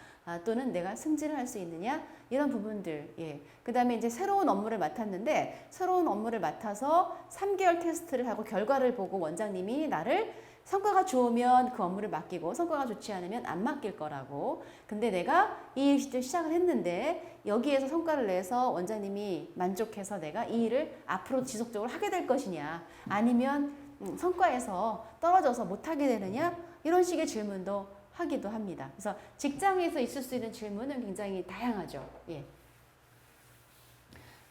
또는 내가 승진을 할 수 있느냐 이런 부분들. 예. 그다음에 이제 새로운 업무를 맡았는데 새로운 업무를 맡아서 3개월 테스트를 하고 결과를 보고 원장님이 나를 성과가 좋으면 그 업무를 맡기고 성과가 좋지 않으면 안 맡길 거라고. 근데 내가 이 일을 시작을 했는데 여기에서 성과를 내서 원장님이 만족해서 내가 이 일을 앞으로 지속적으로 하게 될 것이냐 아니면 성과에서 떨어져서 못하게 되느냐 이런 식의 질문도 하기도 합니다. 그래서 직장에서 있을 수 있는 질문은 굉장히 다양하죠. 예.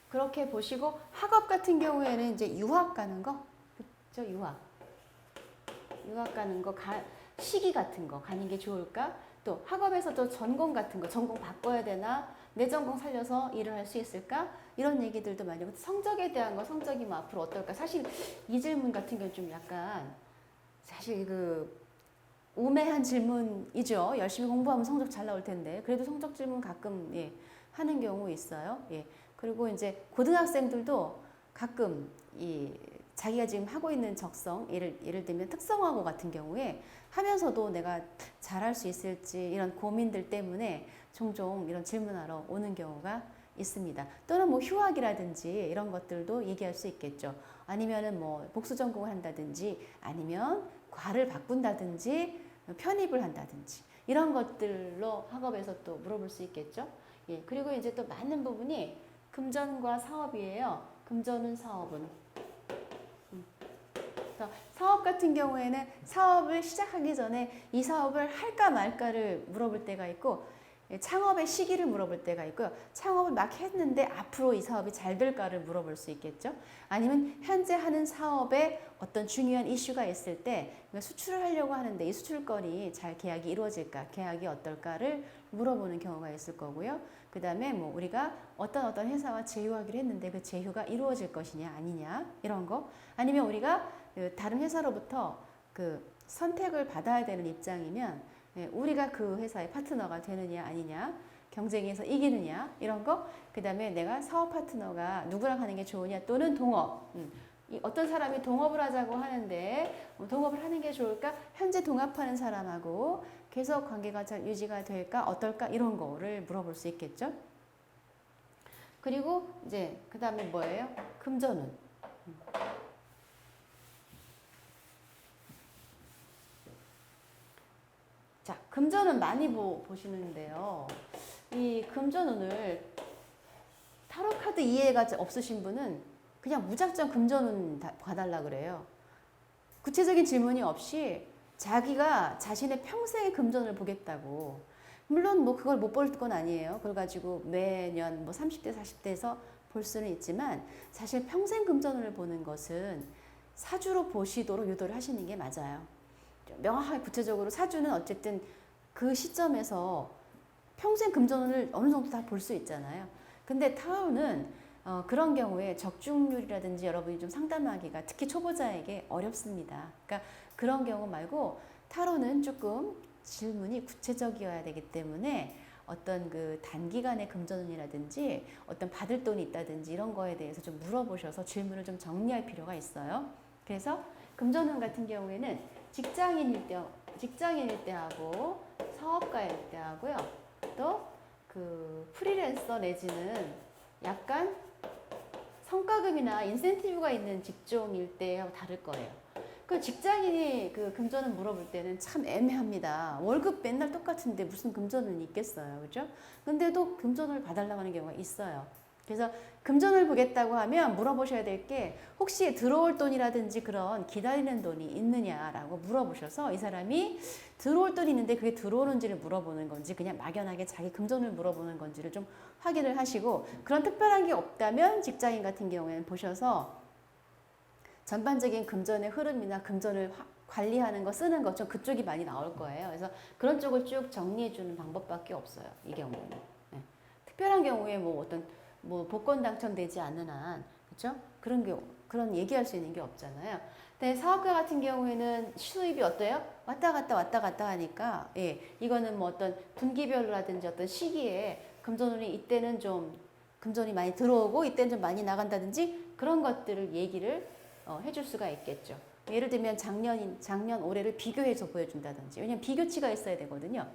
그렇게 보시고 학업 같은 경우에는 이제 유학 가는 거, 그렇죠? 유학 가는 거, 시기 같은 거 가는 게 좋을까? 또 학업에서도 전공 같은 거, 전공 바꿔야 되나? 내 전공 살려서 일을 할 수 있을까? 이런 얘기들도 많이 하고 성적에 대한 거, 성적이 뭐 앞으로 어떨까? 사실 이 질문 같은 경우는 좀 약간 사실 우매한 질문이죠. 열심히 공부하면 성적 잘 나올 텐데 그래도 성적 질문 가끔 하는 경우 있어요. 예. 그리고 이제 고등학생들도 가끔 자기가 지금 하고 있는 적성, 예를 들면 특성화고 같은 경우에 하면서도 내가 잘할 수 있을지 이런 고민들 때문에 종종 이런 질문하러 오는 경우가 있습니다. 또는 뭐 휴학이라든지 이런 것들도 얘기할 수 있겠죠. 아니면은 뭐 복수 전공을 한다든지 아니면 과를 바꾼다든지 편입을 한다든지 이런 것들로 학업에서 또 물어볼 수 있겠죠. 예, 그리고 이제 또 많은 부분이 금전과 사업이에요. 금전은 사업은. 사업 같은 경우에는 사업을 시작하기 전에 이 사업을 할까 말까를 물어볼 때가 있고 창업의 시기를 물어볼 때가 있고요. 창업을 막 했는데 앞으로 이 사업이 잘 될까를 물어볼 수 있겠죠. 아니면 현재 하는 사업에 어떤 중요한 이슈가 있을 때 수출을 하려고 하는데 이 수출건이 잘 계약이 이루어질까, 계약이 어떨까를 물어보는 경우가 있을 거고요. 그 다음에 뭐 우리가 어떤 회사와 제휴하기로 했는데 그 제휴가 이루어질 것이냐 아니냐 이런 거. 아니면 우리가 다른 회사로부터 선택을 받아야 되는 입장이면 우리가 그 회사의 파트너가 되느냐 아니냐 경쟁에서 이기느냐 이런 거, 그 다음에 내가 사업 파트너가 누구랑 하는 게 좋으냐 또는 동업, 어떤 사람이 동업을 하자고 하는데 동업을 하는 게 좋을까? 현재 동업하는 사람하고 계속 관계가 잘 유지가 될까? 어떨까? 이런 거를 물어볼 수 있겠죠. 그리고 이제 그 다음에 뭐예요? 금전운. 자, 금전운 많이 보시는데요. 이 금전운을 타로 카드 이해가 없으신 분은 그냥 무작정 금전운 봐달라 그래요. 구체적인 질문이 없이 자기가 자신의 평생의 금전을 보겠다고. 물론 뭐 그걸 못 볼 건 아니에요. 그걸 가지고 매년 뭐 30대, 40대에서 볼 수는 있지만 사실 평생 금전운을 보는 것은 사주로 보시도록 유도를 하시는 게 맞아요. 명확하게 구체적으로 사주는 어쨌든 그 시점에서 평생 금전운을 어느 정도 다 볼 수 있잖아요. 근데 타로는 그런 경우에 적중률이라든지 여러분이 좀 상담하기가 특히 초보자에게 어렵습니다. 그러니까 그런 경우 말고 타로는 조금 질문이 구체적이어야 되기 때문에 어떤 그 단기간의 금전운이라든지 어떤 받을 돈이 있다든지 이런 거에 대해서 좀 물어보셔서 질문을 좀 정리할 필요가 있어요. 그래서 금전운 같은 경우에는 직장인일 때 하고 사업가일 때 하고요. 또 그 프리랜서 내지는 약간 성과금이나 인센티브가 있는 직종일 때하고 다를 거예요. 그 직장인이 그 금전운 물어볼 때는 참 애매합니다. 월급 맨날 똑같은데 무슨 금전운이 있겠어요. 그죠? 근데도 금전운을 봐달라고 하는 경우가 있어요. 그래서 금전을 보겠다고 하면 물어보셔야 될 게 혹시 들어올 돈이라든지 그런 기다리는 돈이 있느냐라고 물어보셔서 이 사람이 들어올 돈이 있는데 그게 들어오는지를 물어보는 건지 그냥 막연하게 자기 금전을 물어보는 건지를 좀 확인을 하시고, 그런 특별한 게 없다면 직장인 같은 경우에는 보셔서 전반적인 금전의 흐름이나 금전을 관리하는 거 쓰는 것 좀 그쪽이 많이 나올 거예요. 그래서 그런 쪽을 쭉 정리해 주는 방법밖에 없어요. 이 경우는. 네. 특별한 경우에 뭐 어떤 뭐 복권 당첨되지 않는 한, 그렇죠? 그런 얘기할 수 있는 게 없잖아요. 근데 사업가 같은 경우에는 수입이 어때요? 왔다 갔다 하니까, 예, 이거는 뭐 어떤 분기별로라든지 어떤 시기에 금전운이 이때는 좀 금전이 많이 들어오고 이때는 좀 많이 나간다든지 그런 것들을 얘기를 해줄 수가 있겠죠. 예를 들면 작년 올해를 비교해서 보여준다든지, 왜냐면 비교치가 있어야 되거든요.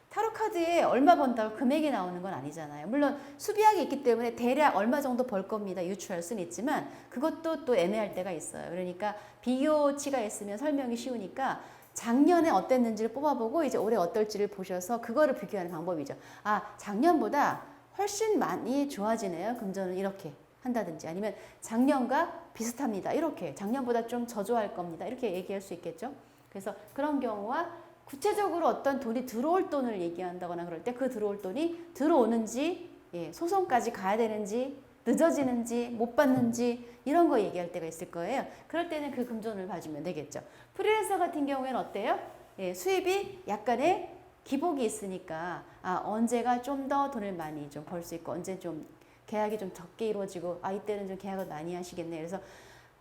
타로 카드에 얼마 번다고 금액이 나오는 건 아니잖아요. 물론 수비약이 있기 때문에 대략 얼마 정도 벌 겁니다. 유추할 수는 있지만 그것도 또 애매할 때가 있어요. 그러니까 비교치가 있으면 설명이 쉬우니까 작년에 어땠는지를 뽑아보고 이제 올해 어떨지를 보셔서 그거를 비교하는 방법이죠. 아, 작년보다 훨씬 많이 좋아지네요. 금전은 이렇게 한다든지, 아니면 작년과 비슷합니다. 이렇게 작년보다 좀 저조할 겁니다. 이렇게 얘기할 수 있겠죠. 그래서 그런 경우와 구체적으로 어떤 돈이 들어올 돈을 얘기한다거나 그럴 때 그 들어올 돈이 들어오는지, 예, 소송까지 가야 되는지, 늦어지는지, 못 받는지 이런 거 얘기할 때가 있을 거예요. 그럴 때는 그 금전을 봐주면 되겠죠. 프리랜서 같은 경우에는 어때요? 예, 수입이 약간의 기복이 있으니까 언제가 좀 더 돈을 많이 좀 벌 수 있고 언제 좀 계약이 좀 적게 이루어지고 이때는 좀 계약을 많이 하시겠네. 그래서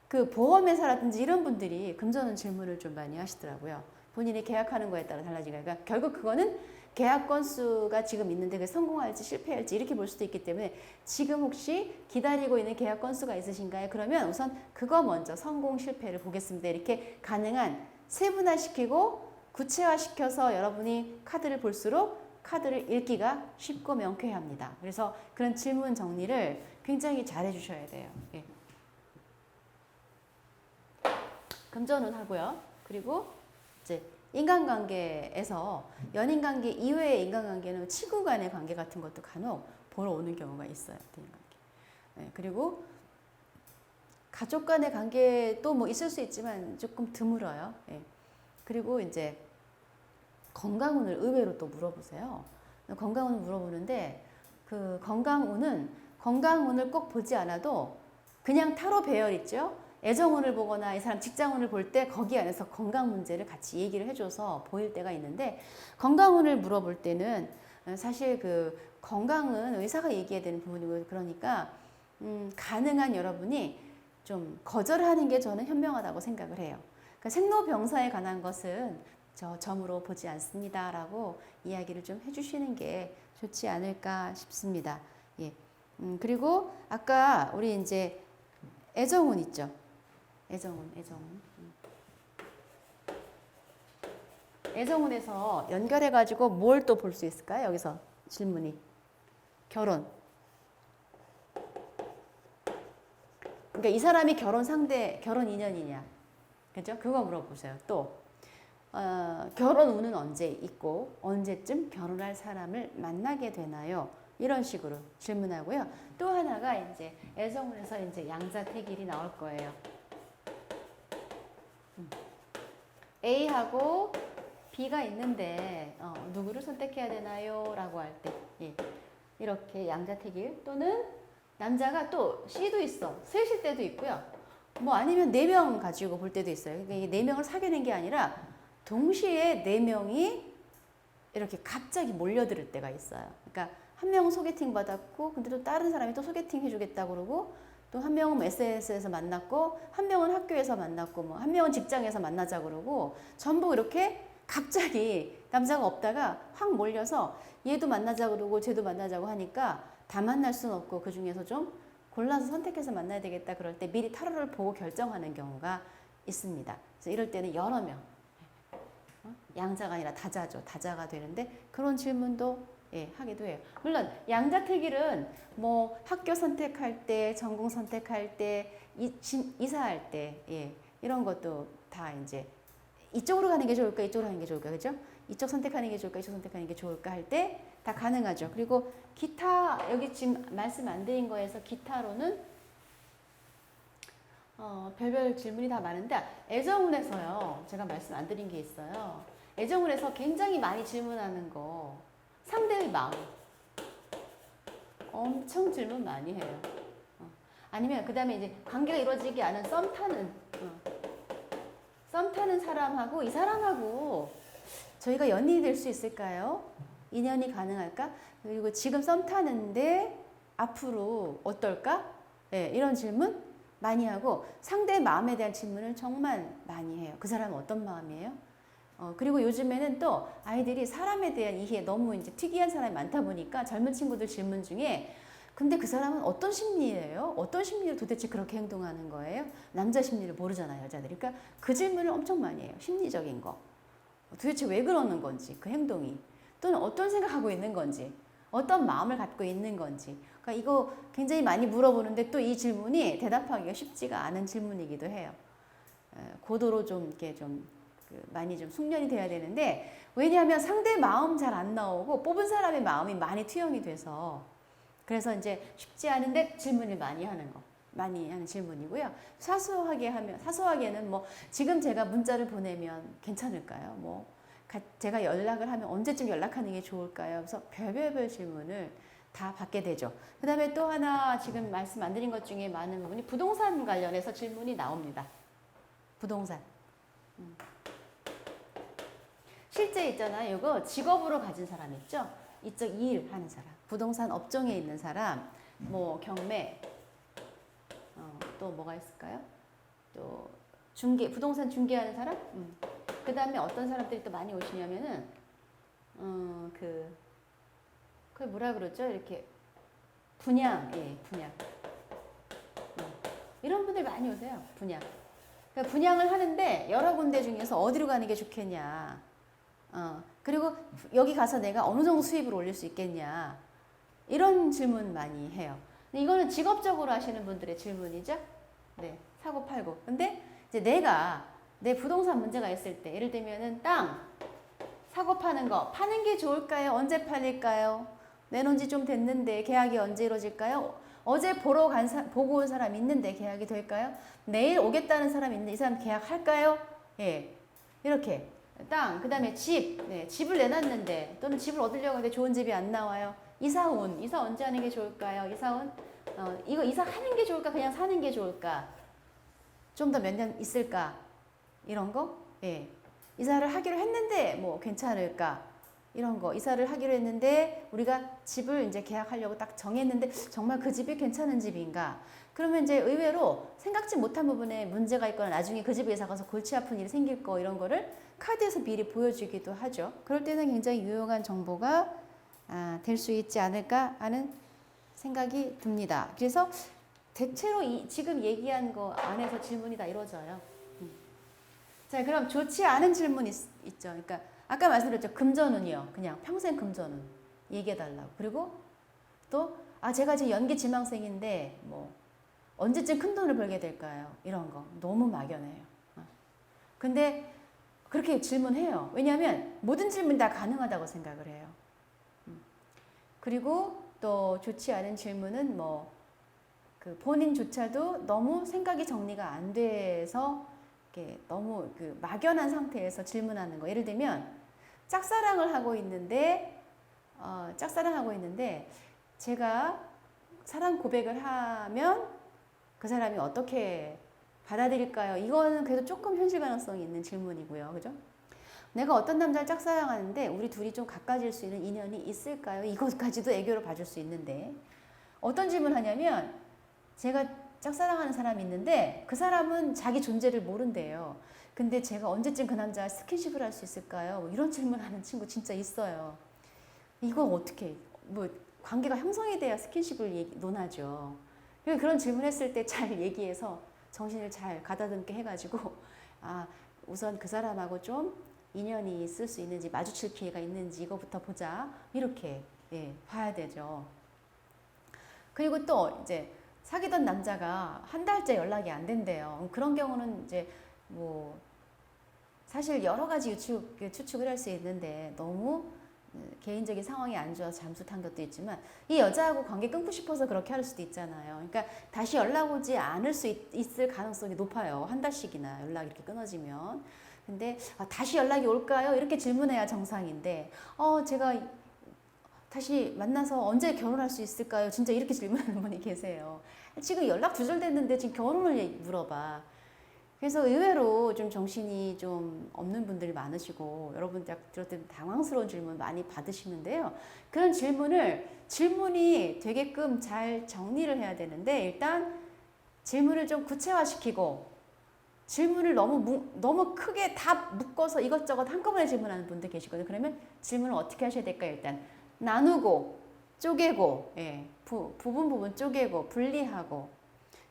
그 보험회사라든지 이런 분들이 금전운 질문을 좀 많이 하시더라고요. 본인이 계약하는 거에 따라 달라지니까, 그러니까 결국 그거는 계약 건수가 지금 있는데 그게 성공할지 실패할지 이렇게 볼 수도 있기 때문에 지금 혹시 기다리고 있는 계약 건수가 있으신가요? 그러면 우선 그거 먼저 성공 실패를 보겠습니다. 이렇게 가능한 세분화시키고 구체화시켜서 여러분이 카드를 볼수록 카드를 읽기가 쉽고 명쾌합니다. 그래서 그런 질문 정리를 굉장히 잘 해주셔야 돼요. 예. 금전운 하고요. 그리고 이제 인간관계에서 연인관계 이외의 인간관계는 친구 간의 관계 같은 것도 간혹 보러 오는 경우가 있어요. 네, 그리고 가족 간의 관계도 뭐 있을 수 있지만 조금 드물어요. 네. 그리고 이제 건강운을 의외로 또 물어보세요. 건강운을 물어보는데 그 건강운을 꼭 보지 않아도 그냥 타로 배열 있죠. 애정운을 보거나 이 사람 직장운을 볼 때 거기 안에서 건강 문제를 같이 얘기를 해줘서 보일 때가 있는데, 건강운을 물어볼 때는 사실 그 건강은 의사가 얘기해야 되는 부분이고, 그러니까 가능한 여러분이 좀 거절하는 게 저는 현명하다고 생각을 해요. 그러니까 생로병사에 관한 것은 저 점으로 보지 않습니다라고 이야기를 좀 해주시는 게 좋지 않을까 싶습니다. 예. 그리고 아까 우리 이제 애정운 있죠. 애정운. 애정운에서 연결해가지고 뭘 또 볼 수 있을까요? 여기서 질문이. 결혼. 그러니까 이 사람이 결혼 상대, 결혼 인연이냐. 그죠? 그거 물어보세요. 또, 결혼 운은 언제 있고, 언제쯤 결혼할 사람을 만나게 되나요? 이런 식으로 질문하고요. 또 하나가 이제 애정운에서 이제 양자택일이 나올 거예요. A하고 B가 있는데 누구를 선택해야 되나요? 라고 할 때 이렇게 양자택일 또는 남자가 또 C도 있어. 셋일 때도 있고요. 뭐 아니면 4명 가지고 볼 때도 있어요. 그러니까 이게 4명을 사귀는 게 아니라 동시에 4명이 이렇게 갑자기 몰려들 때가 있어요. 그러니까 한 명은 소개팅 받았고 근데 또 다른 사람이 또 소개팅 해주겠다고 그러고 또 한 명은 SNS에서 만났고 한 명은 학교에서 만났고 뭐 한 명은 직장에서 만나자 그러고 전부 이렇게 갑자기 남자가 없다가 확 몰려서 얘도 만나자 그러고 쟤도 만나자고 하니까 다 만날 수는 없고 그 중에서 좀 골라서 선택해서 만나야 되겠다 그럴 때 미리 타로를 보고 결정하는 경우가 있습니다. 그래서 이럴 때는 여러 명 양자가 아니라 다자죠. 다자가 되는데 그런 질문도 하기도 해요. 물론 양자택일은 뭐 학교 선택할 때, 전공 선택할 때, 이사할 때 이런 것도 다 이제 이쪽으로 가는 게 좋을까, 이쪽으로 가는 게 좋을까, 그죠? 이쪽 선택하는 게 좋을까, 이쪽 선택하는 게 좋을까 할 때 다 가능하죠. 그리고 기타 여기 지금 말씀 안 드린 거에서 기타로는 별별 질문이 다 많은데 애정운에서요. 제가 말씀 안 드린 게 있어요. 애정운에서 굉장히 많이 질문하는 거 상대의 마음 엄청 질문 많이 해요. 아니면 그 다음에 이제 관계가 이루어지지 않은 썸 타는 사람하고 이 사람하고 저희가 연인이 될 수 있을까요? 인연이 가능할까? 그리고 지금 썸 타는데 앞으로 어떨까? 이런 질문 많이 하고 상대의 마음에 대한 질문을 정말 많이 해요. 그 사람은 어떤 마음이에요? 그리고 요즘에는 또 아이들이 사람에 대한 이해 너무 이제 특이한 사람이 많다 보니까 젊은 친구들 질문 중에 근데 그 사람은 어떤 심리예요? 어떤 심리를 도대체 그렇게 행동하는 거예요? 남자 심리를 모르잖아요, 여자들이. 그러니까 그 질문을 엄청 많이 해요. 심리적인 거. 도대체 왜 그러는 건지, 그 행동이. 또는 어떤 생각하고 있는 건지, 어떤 마음을 갖고 있는 건지. 그러니까 이거 굉장히 많이 물어보는데 또 이 질문이 대답하기가 쉽지가 않은 질문이기도 해요. 고도로 좀 이렇게 좀 많이 좀 숙련이 돼야 되는데 왜냐하면 상대 마음 잘 안 나오고 뽑은 사람의 마음이 많이 투영이 돼서 그래서 이제 쉽지 않은데 질문을 많이 하는 거. 많이 하는 질문이고요. 사소하게는 뭐 지금 제가 문자를 보내면 괜찮을까요? 뭐 제가 연락을 하면 언제쯤 연락하는 게 좋을까요? 그래서 별별 질문을 다 받게 되죠. 그 다음에 또 하나 지금 말씀 안 드린 것 중에 많은 부분이 부동산 관련해서 질문이 나옵니다. 부동산. 실제 있잖아요. 이거 직업으로 가진 사람 있죠? 이쪽 일 하는 사람. 부동산 업종에 있는 사람. 뭐 경매. 또 뭐가 있을까요? 또 부동산 중개하는 사람? 그 다음에 어떤 사람들이 또 많이 오시냐면은, 그걸 뭐라 그러죠? 이렇게, 분양. 이런 분들 많이 오세요. 분양. 그러니까 분양을 하는데 여러 군데 중에서 어디로 가는 게 좋겠냐. 그리고 여기 가서 내가 어느 정도 수입을 올릴 수 있겠냐. 이런 질문 많이 해요. 이거는 직업적으로 하시는 분들의 질문이죠. 네, 사고 팔고. 근데 이제 내 부동산 문제가 있을 때, 예를 들면은 땅 사고 파는 거, 파는 게 좋을까요? 언제 팔릴까요? 내놓은 지 좀 됐는데 계약이 언제 이루어질까요? 어제 보고 온 사람 있는데 계약이 될까요? 내일 오겠다는 사람 있는데 이 사람 계약할까요? 이렇게. 땅, 그 다음에 집을 내놨는데 또는 집을 얻으려고 하는데 좋은 집이 안 나와요. 이사 언제 하는 게 좋을까요? 이거 이사하는 게 좋을까? 그냥 사는 게 좋을까? 좀 더 몇 년 있을까? 이런 거? 이사를 하기로 했는데 뭐 괜찮을까? 이런 거 이사를 하기로 했는데 우리가 집을 이제 계약하려고 딱 정했는데 정말 그 집이 괜찮은 집인가? 그러면 이제 의외로 생각지 못한 부분에 문제가 있거나 나중에 그 집에 이사 가서 골치 아픈 일이 생길 거 이런 거를 카드에서 미리 보여주기도 하죠. 그럴 때는 굉장히 유용한 정보가 될 수 있지 않을까 하는 생각이 듭니다. 그래서 대체로 지금 얘기한 거 안에서 질문이 다 이루어져요. 자, 그럼 좋지 않은 질문 있죠. 그러니까 아까 말씀드렸죠. 금전운이요. 그냥 평생 금전운 얘기해달라고. 그리고 또 제가 지금 연기지망생인데 뭐 언제쯤 큰 돈을 벌게 될까요? 이런 거 너무 막연해요. 근데 그렇게 질문해요. 왜냐하면 모든 질문이 다 가능하다고 생각을 해요. 그리고 또 좋지 않은 질문은 뭐 그 본인조차도 너무 생각이 정리가 안 돼서 이렇게 너무 그 막연한 상태에서 질문하는 거. 예를 들면 짝사랑을 하고 있는데 제가 사랑 고백을 하면 그 사람이 어떻게 받아들일까요? 이거는 그래도 조금 현실 가능성이 있는 질문이고요. 그죠? 내가 어떤 남자를 짝사랑하는데 우리 둘이 좀 가까워질 수 있는 인연이 있을까요? 이것까지도 애교로 봐줄 수 있는데 어떤 질문을 하냐면 제가 짝사랑하는 사람이 있는데 그 사람은 자기 존재를 모른대요. 근데 제가 언제쯤 그 남자와 스킨십을 할 수 있을까요? 뭐 이런 질문하는 친구 진짜 있어요. 이거 어떻게 뭐 관계가 형성이 돼야 스킨십을 논하죠. 그런 질문했을 때 잘 얘기해서 정신을 잘 가다듬게 해가지고 우선 그 사람하고 좀 인연이 있을 수 있는지 마주칠 기회가 있는지 이거부터 보자 이렇게 봐야 되죠. 그리고 또 이제 사귀던 남자가 한 달째 연락이 안 된대요. 그런 경우는 이제 뭐 사실 여러 가지 추측을 할 수 있는데 너무 개인적인 상황이 안 좋아서 잠수탄 것도 있지만 이 여자하고 관계 끊고 싶어서 그렇게 할 수도 있잖아요. 그러니까 다시 연락 오지 않을 수 있을 가능성이 높아요. 한 달씩이나 연락이 이렇게 끊어지면. 근데 다시 연락이 올까요? 이렇게 질문해야 정상인데 제가 다시 만나서 언제 결혼할 수 있을까요? 진짜 이렇게 질문하는 분이 계세요. 지금 연락 두절됐는데 지금 결혼을 물어봐. 그래서 의외로 좀 정신이 좀 없는 분들이 많으시고 여러분 들을 때 당황스러운 질문 많이 받으시는데요. 그런 질문이 되게끔 잘 정리를 해야 되는데 일단 질문을 좀 구체화시키고 질문을 너무 크게 다 묶어서 이것저것 한꺼번에 질문하는 분들 계시거든요. 그러면 질문을 어떻게 하셔야 될까요? 일단 나누고 쪼개고 부분 쪼개고 분리하고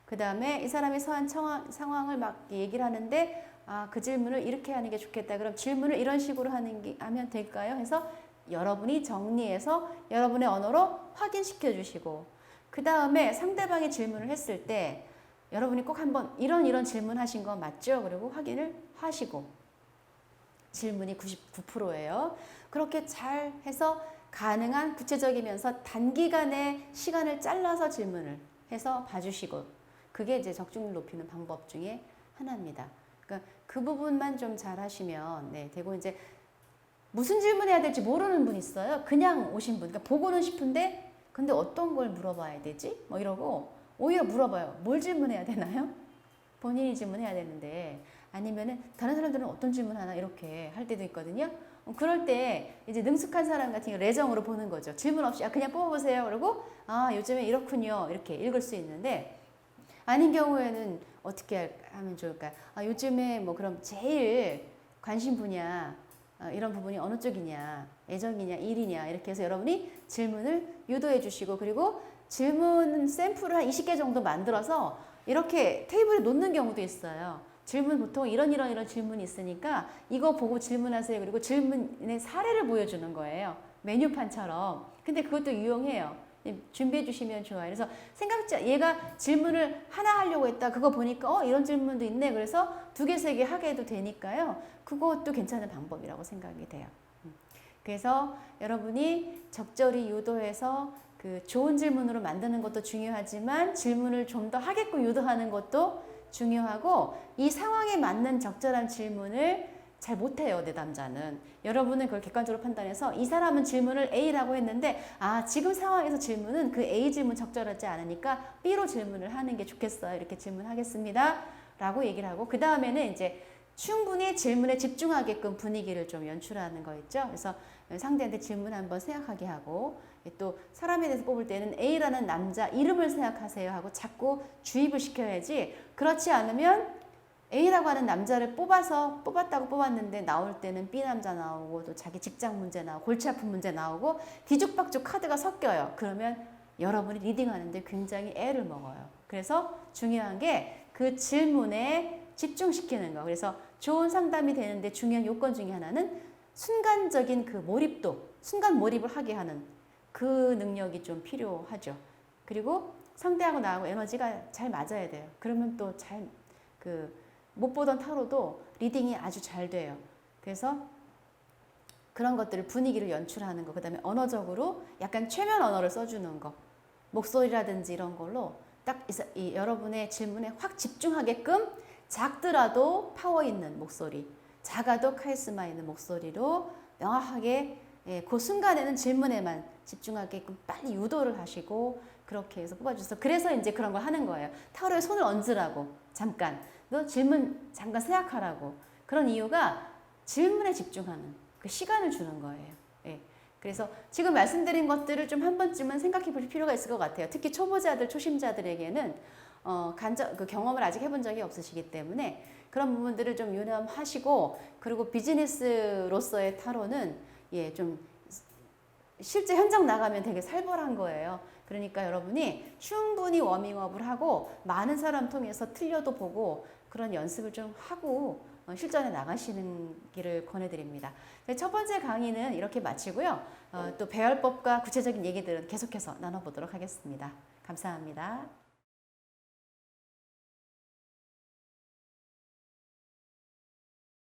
그 다음에 이 사람이 처한 상황을 막 얘기를 하는데 그 질문을 이렇게 하는 게 좋겠다. 그럼 질문을 이런 식으로 하면 될까요? 해서 여러분이 정리해서 여러분의 언어로 확인시켜 주시고 그 다음에 상대방이 질문을 했을 때 여러분이 꼭 한번 이런 질문 하신 거 맞죠? 그리고 확인을 하시고 질문이 99%예요. 그렇게 잘 해서 가능한 구체적이면서 단기간에 시간을 잘라서 질문을 해서 봐주시고 그게 이제 적중률 높이는 방법 중에 하나입니다. 그러니까 그 부분만 좀 잘 하시면 되고 이제 무슨 질문해야 될지 모르는 분 있어요. 그냥 오신 분. 그러니까 보고는 싶은데 근데 어떤 걸 물어봐야 되지? 뭐 이러고 오히려 물어봐요. 뭘 질문해야 되나요? 본인이 질문해야 되는데 아니면은 다른 사람들은 어떤 질문 하나 이렇게 할 때도 있거든요. 그럴 때 이제 능숙한 사람 같은 경우 레정으로 보는 거죠. 질문 없이 그냥 뽑아보세요. 그러고 요즘에 이렇군요. 이렇게 읽을 수 있는데 아닌 경우에는 어떻게 하면 좋을까요? 요즘에 뭐 그럼 제일 관심 분야 이런 부분이 어느 쪽이냐, 애정이냐, 일이냐 이렇게 해서 여러분이 질문을 유도해 주시고 그리고 질문 샘플을 한 20개 정도 만들어서 이렇게 테이블에 놓는 경우도 있어요. 질문 보통 이런 질문이 있으니까 이거 보고 질문하세요. 그리고 질문의 사례를 보여주는 거예요. 메뉴판처럼. 근데 그것도 유용해요. 준비해 주시면 좋아요. 그래서 얘가 질문을 하나 하려고 했다. 그거 보니까 이런 질문도 있네. 그래서 2개, 3개 하게 해도 되니까요. 그것도 괜찮은 방법이라고 생각이 돼요. 그래서 여러분이 적절히 유도해서 그 좋은 질문으로 만드는 것도 중요하지만 질문을 좀 더 하게끔 유도하는 것도 중요하고 이 상황에 맞는 적절한 질문을 잘 못해요. 내담자는. 여러분은 그걸 객관적으로 판단해서 이 사람은 질문을 A라고 했는데 지금 상황에서 질문은 그 A 질문 적절하지 않으니까 B로 질문을 하는 게 좋겠어요. 이렇게 질문하겠습니다. 라고 얘기를 하고 그 다음에는 이제 충분히 질문에 집중하게끔 분위기를 좀 연출하는 거 있죠. 그래서 상대한테 질문 한번 생각하게 하고 또 사람에 대해서 뽑을 때는 A라는 남자 이름을 생각하세요 하고 자꾸 주입을 시켜야지 그렇지 않으면 A라고 하는 남자를 뽑았다고 뽑았는데 나올 때는 B 남자 나오고 또 자기 직장 문제 나오고 골치 아픈 문제 나오고 뒤죽박죽 카드가 섞여요. 그러면 여러분이 리딩하는데 굉장히 애를 먹어요. 그래서 중요한 게 그 질문에 집중시키는 거. 그래서 좋은 상담이 되는데 중요한 요건 중에 하나는 순간적인 그 몰입도, 순간 몰입을 하게 하는 그 능력이 좀 필요하죠. 그리고 상대하고 나하고 에너지가 잘 맞아야 돼요. 그러면 또 못 보던 타로도 리딩이 아주 잘 돼요. 그래서 그런 것들을 분위기를 연출하는 거, 그 다음에 언어적으로 약간 최면 언어를 써주는 거, 목소리라든지 이런 걸로 딱 여러분의 질문에 확 집중하게끔 작더라도 파워 있는 목소리, 작아도 카리스마 있는 목소리로 명확하게 그 순간에는 질문에만 집중하게끔 빨리 유도를 하시고 그렇게 해서 뽑아주셔서 그래서 이제 그런 걸 하는 거예요. 타로에 손을 얹으라고 잠깐 너 질문 잠깐 생각하라고 그런 이유가 질문에 집중하는 그 시간을 주는 거예요. 예. 그래서 지금 말씀드린 것들을 좀 한 번쯤은 생각해 볼 필요가 있을 것 같아요. 특히 초보자들, 초심자들에게는 그 경험을 아직 해본 적이 없으시기 때문에 그런 부분들을 좀 유념하시고 그리고 비즈니스로서의 타로는 좀 실제 현장 나가면 되게 살벌한 거예요. 그러니까 여러분이 충분히 워밍업을 하고 많은 사람 통해서 틀려도 보고 그런 연습을 좀 하고 실전에 나가시는 길을 권해드립니다. 첫 번째 강의는 이렇게 마치고요. 또 배열법과 구체적인 얘기들은 계속해서 나눠보도록 하겠습니다. 감사합니다.